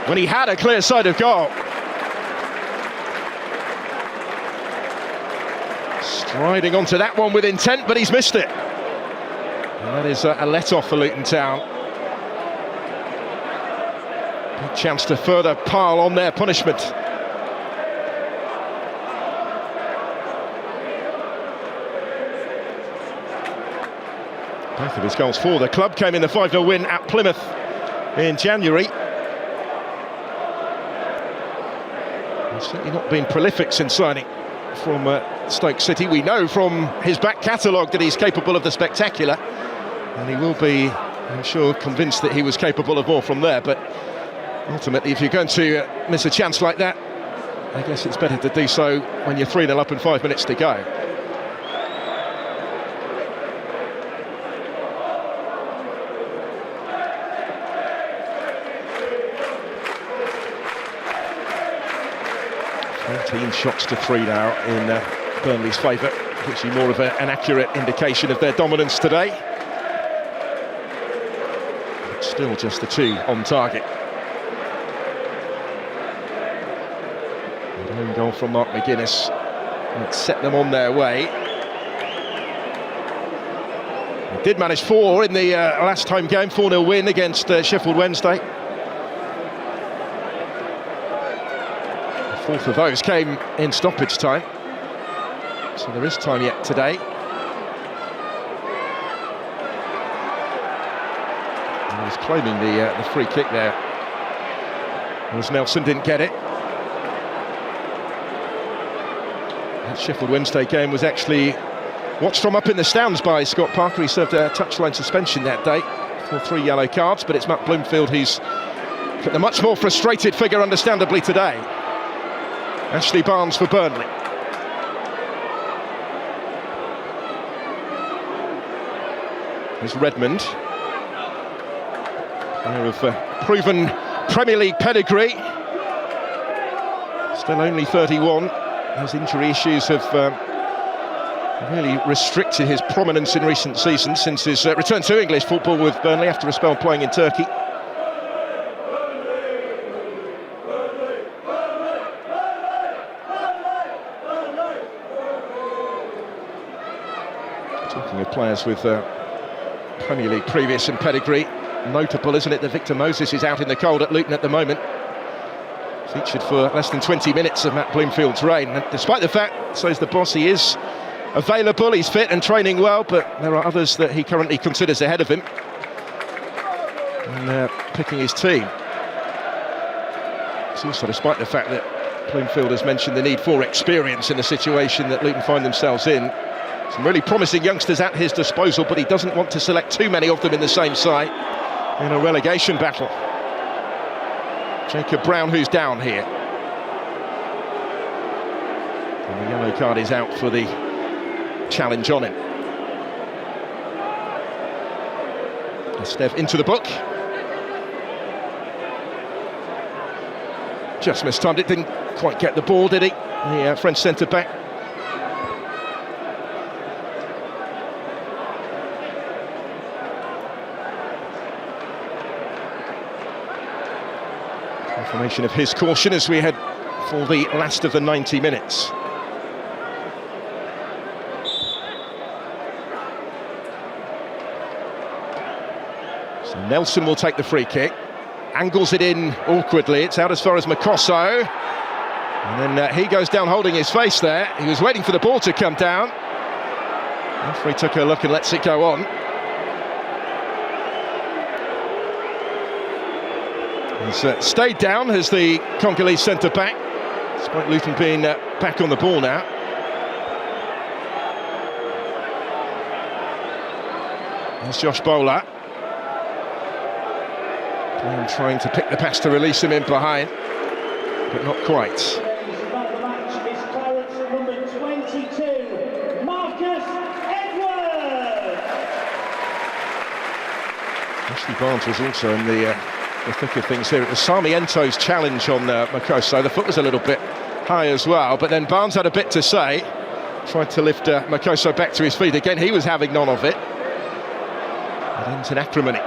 S1: when he had a clear side of goal. Striding onto that one with intent, but he's missed it. And that is a let-off for Luton Town. Big chance to further pile on their punishment. Both of his goals for the club came in the 5-0 win at Plymouth in January. He's certainly not been prolific since signing from Stoke City. We know from his back catalogue that he's capable of the spectacular, and he will be, I'm sure, convinced that he was capable of more from there. But ultimately, if you're going to miss a chance like that, I guess it's better to do so when you're 3-0 up and 5 minutes to go. Shots to 3 now in Burnley's favour, gives you more of an accurate indication of their dominance today. But still just the 2 on target. An own goal from Mark McGuinness, and it set them on their way. They did manage 4 in the last home game, 4-0 win against Sheffield Wednesday. 4th of those came in stoppage time, so there is time yet today. And he's claiming the free kick there, as Nelson didn't get it. That Sheffield Wednesday game was actually watched from up in the stands by Scott Parker. He served a touchline suspension that day for 3 yellow cards, but it's Matt Bloomfield who's the much more frustrated figure, understandably, today. Ashley Barnes for Burnley. Here's Redmond. Player of proven Premier League pedigree. Still only 31. His injury issues have really restricted his prominence in recent seasons since his return to English football with Burnley after a spell playing in Turkey. Talking of players with Premier League previous and pedigree, notable, isn't it, that Victor Moses is out in the cold at Luton at the moment. Featured for less than 20 minutes of Matt Bloomfield's reign. And despite the fact, says the boss, he is available, he's fit and training well, but there are others that he currently considers ahead of him. And picking his team. It's also despite the fact that Bloomfield has mentioned the need for experience in the situation that Luton find themselves in. Some really promising youngsters at his disposal, but he doesn't want to select too many of them in the same side in a relegation battle. Jacob Brown, who's down here. And the yellow card is out for the challenge on him. Esteve into the book. Just mistimed it, didn't quite get the ball, did he? The French centre-back. Confirmation of his caution as we head for the last of the 90 minutes. So Nelson will take the free kick, angles it in awkwardly, it's out as far as Makosso, and then he goes down holding his face there. He was waiting for the ball to come down. The referee took a look and lets it go on. He's stayed down as the Congolese centre-back, despite Luton being back on the ball now. There's Josh Bowler. Trying to pick the pass to release him in behind, but not quite. Ashley Barnes was also in the thick of things here. It was Sarmiento's challenge on Makosso. The foot was a little bit high as well, but then Barnes had a bit to say. Tried to lift Makosso back to his feet. Again, he was having none of it. It ends in acrimony.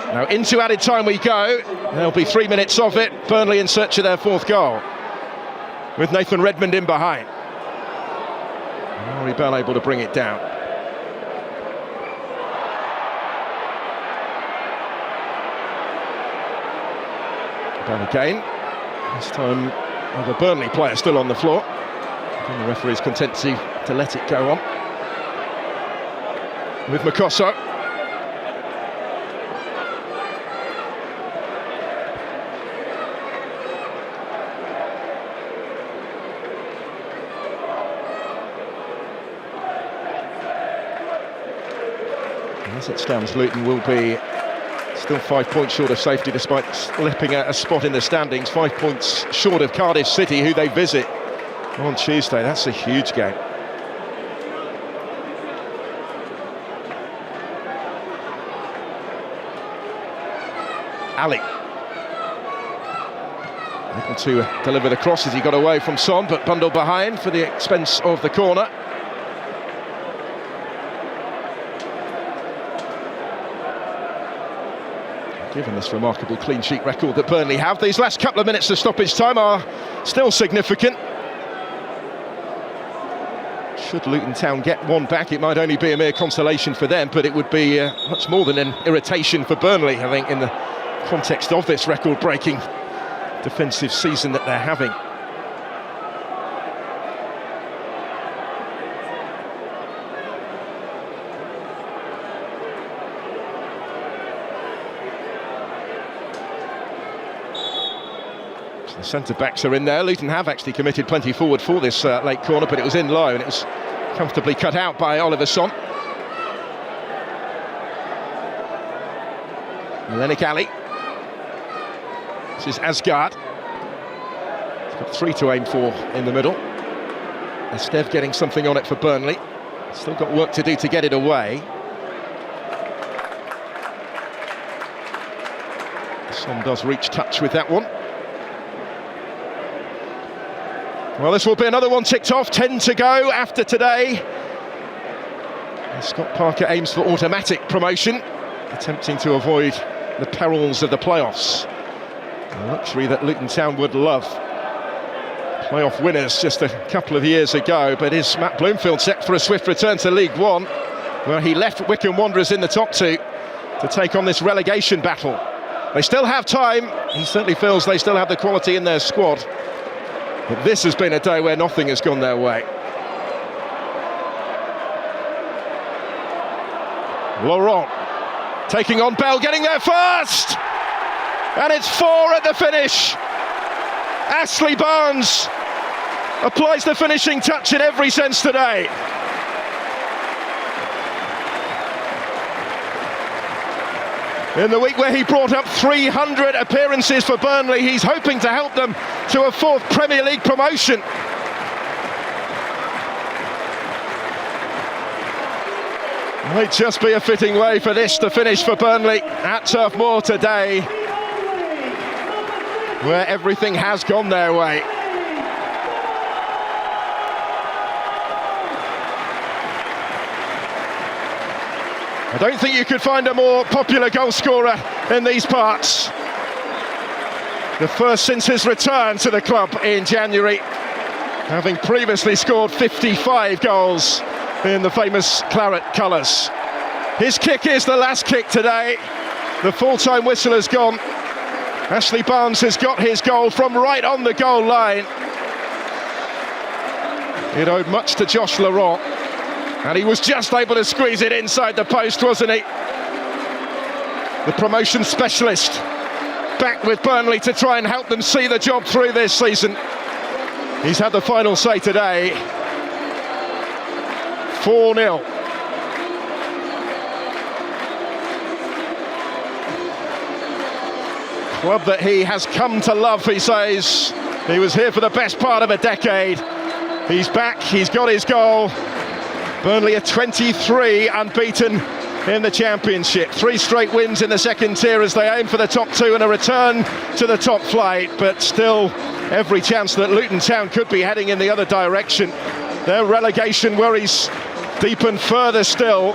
S1: Now into added time we go. There'll be 3 minutes of it. Burnley in search of their fourth goal, with Nathan Redmond in behind. Rory Bell able to bring it down. Bell again. This time the Burnley player still on the floor. And the referee's content to let it go on. With Makosso. As it stands, Luton will be still 5 points short of safety despite slipping a spot in the standings. 5 points short of Cardiff City, who they visit on Tuesday. That's a huge game. Ali able to deliver the cross as he got away from Son, but bundled behind for the expense of the corner. Given this remarkable clean sheet record that Burnley have, these last couple of minutes of stoppage time are still significant. Should Luton Town get one back, it might only be a mere consolation for them, but it would be much more than an irritation for Burnley, I think, in the context of this record-breaking defensive season that they're having. The centre-backs are in there. Luton have actually committed plenty forward for this late corner, but it was in low and it was comfortably cut out by Oliver Son. Lenik Ali. This is Asgard. He's got 3 to aim for in the middle. Estev getting something on it for Burnley. Still got work to do to get it away. Son does reach touch with that one. Well, this will be another one ticked off. 10 to go after today. And Scott Parker aims for automatic promotion, attempting to avoid the perils of the playoffs. A luxury that Luton Town would love. Playoff winners just a couple of years ago, but is Matt Bloomfield set for a swift return to League One, where he left Wycombe Wanderers in the top 2 to take on this relegation battle. They still have time. He certainly feels they still have the quality in their squad. But this has been a day where nothing has gone their way. Laurent taking on Bell, getting there first! And it's 4 at the finish. Ashley Barnes applies the finishing touch in every sense today. In the week where he brought up 300 appearances for Burnley, he's hoping to help them to a 4th Premier League promotion. Might just be a fitting way for this to finish for Burnley at Turf Moor today, where everything has gone their way. I don't think you could find a more popular goal scorer in these parts. The first since his return to the club in January, having previously scored 55 goals in the famous claret colours. His kick is the last kick today. The full-time whistle has gone. Ashley Barnes has got his goal from right on the goal line. It owed much to Josh Laurent, and he was just able to squeeze it inside the post, wasn't he? The promotion specialist back with Burnley to try and help them see the job through this season. He's had the final say today. 4-0. Club that he has come to love, he says. He was here for the best part of a decade. He's back, he's got his goal. Burnley are 23 unbeaten in the Championship. 3 straight wins in the second tier as they aim for the top 2 and a return to the top flight, but still every chance that Luton Town could be heading in the other direction. Their relegation worries deepen further still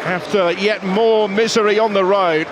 S1: after yet more misery on the road.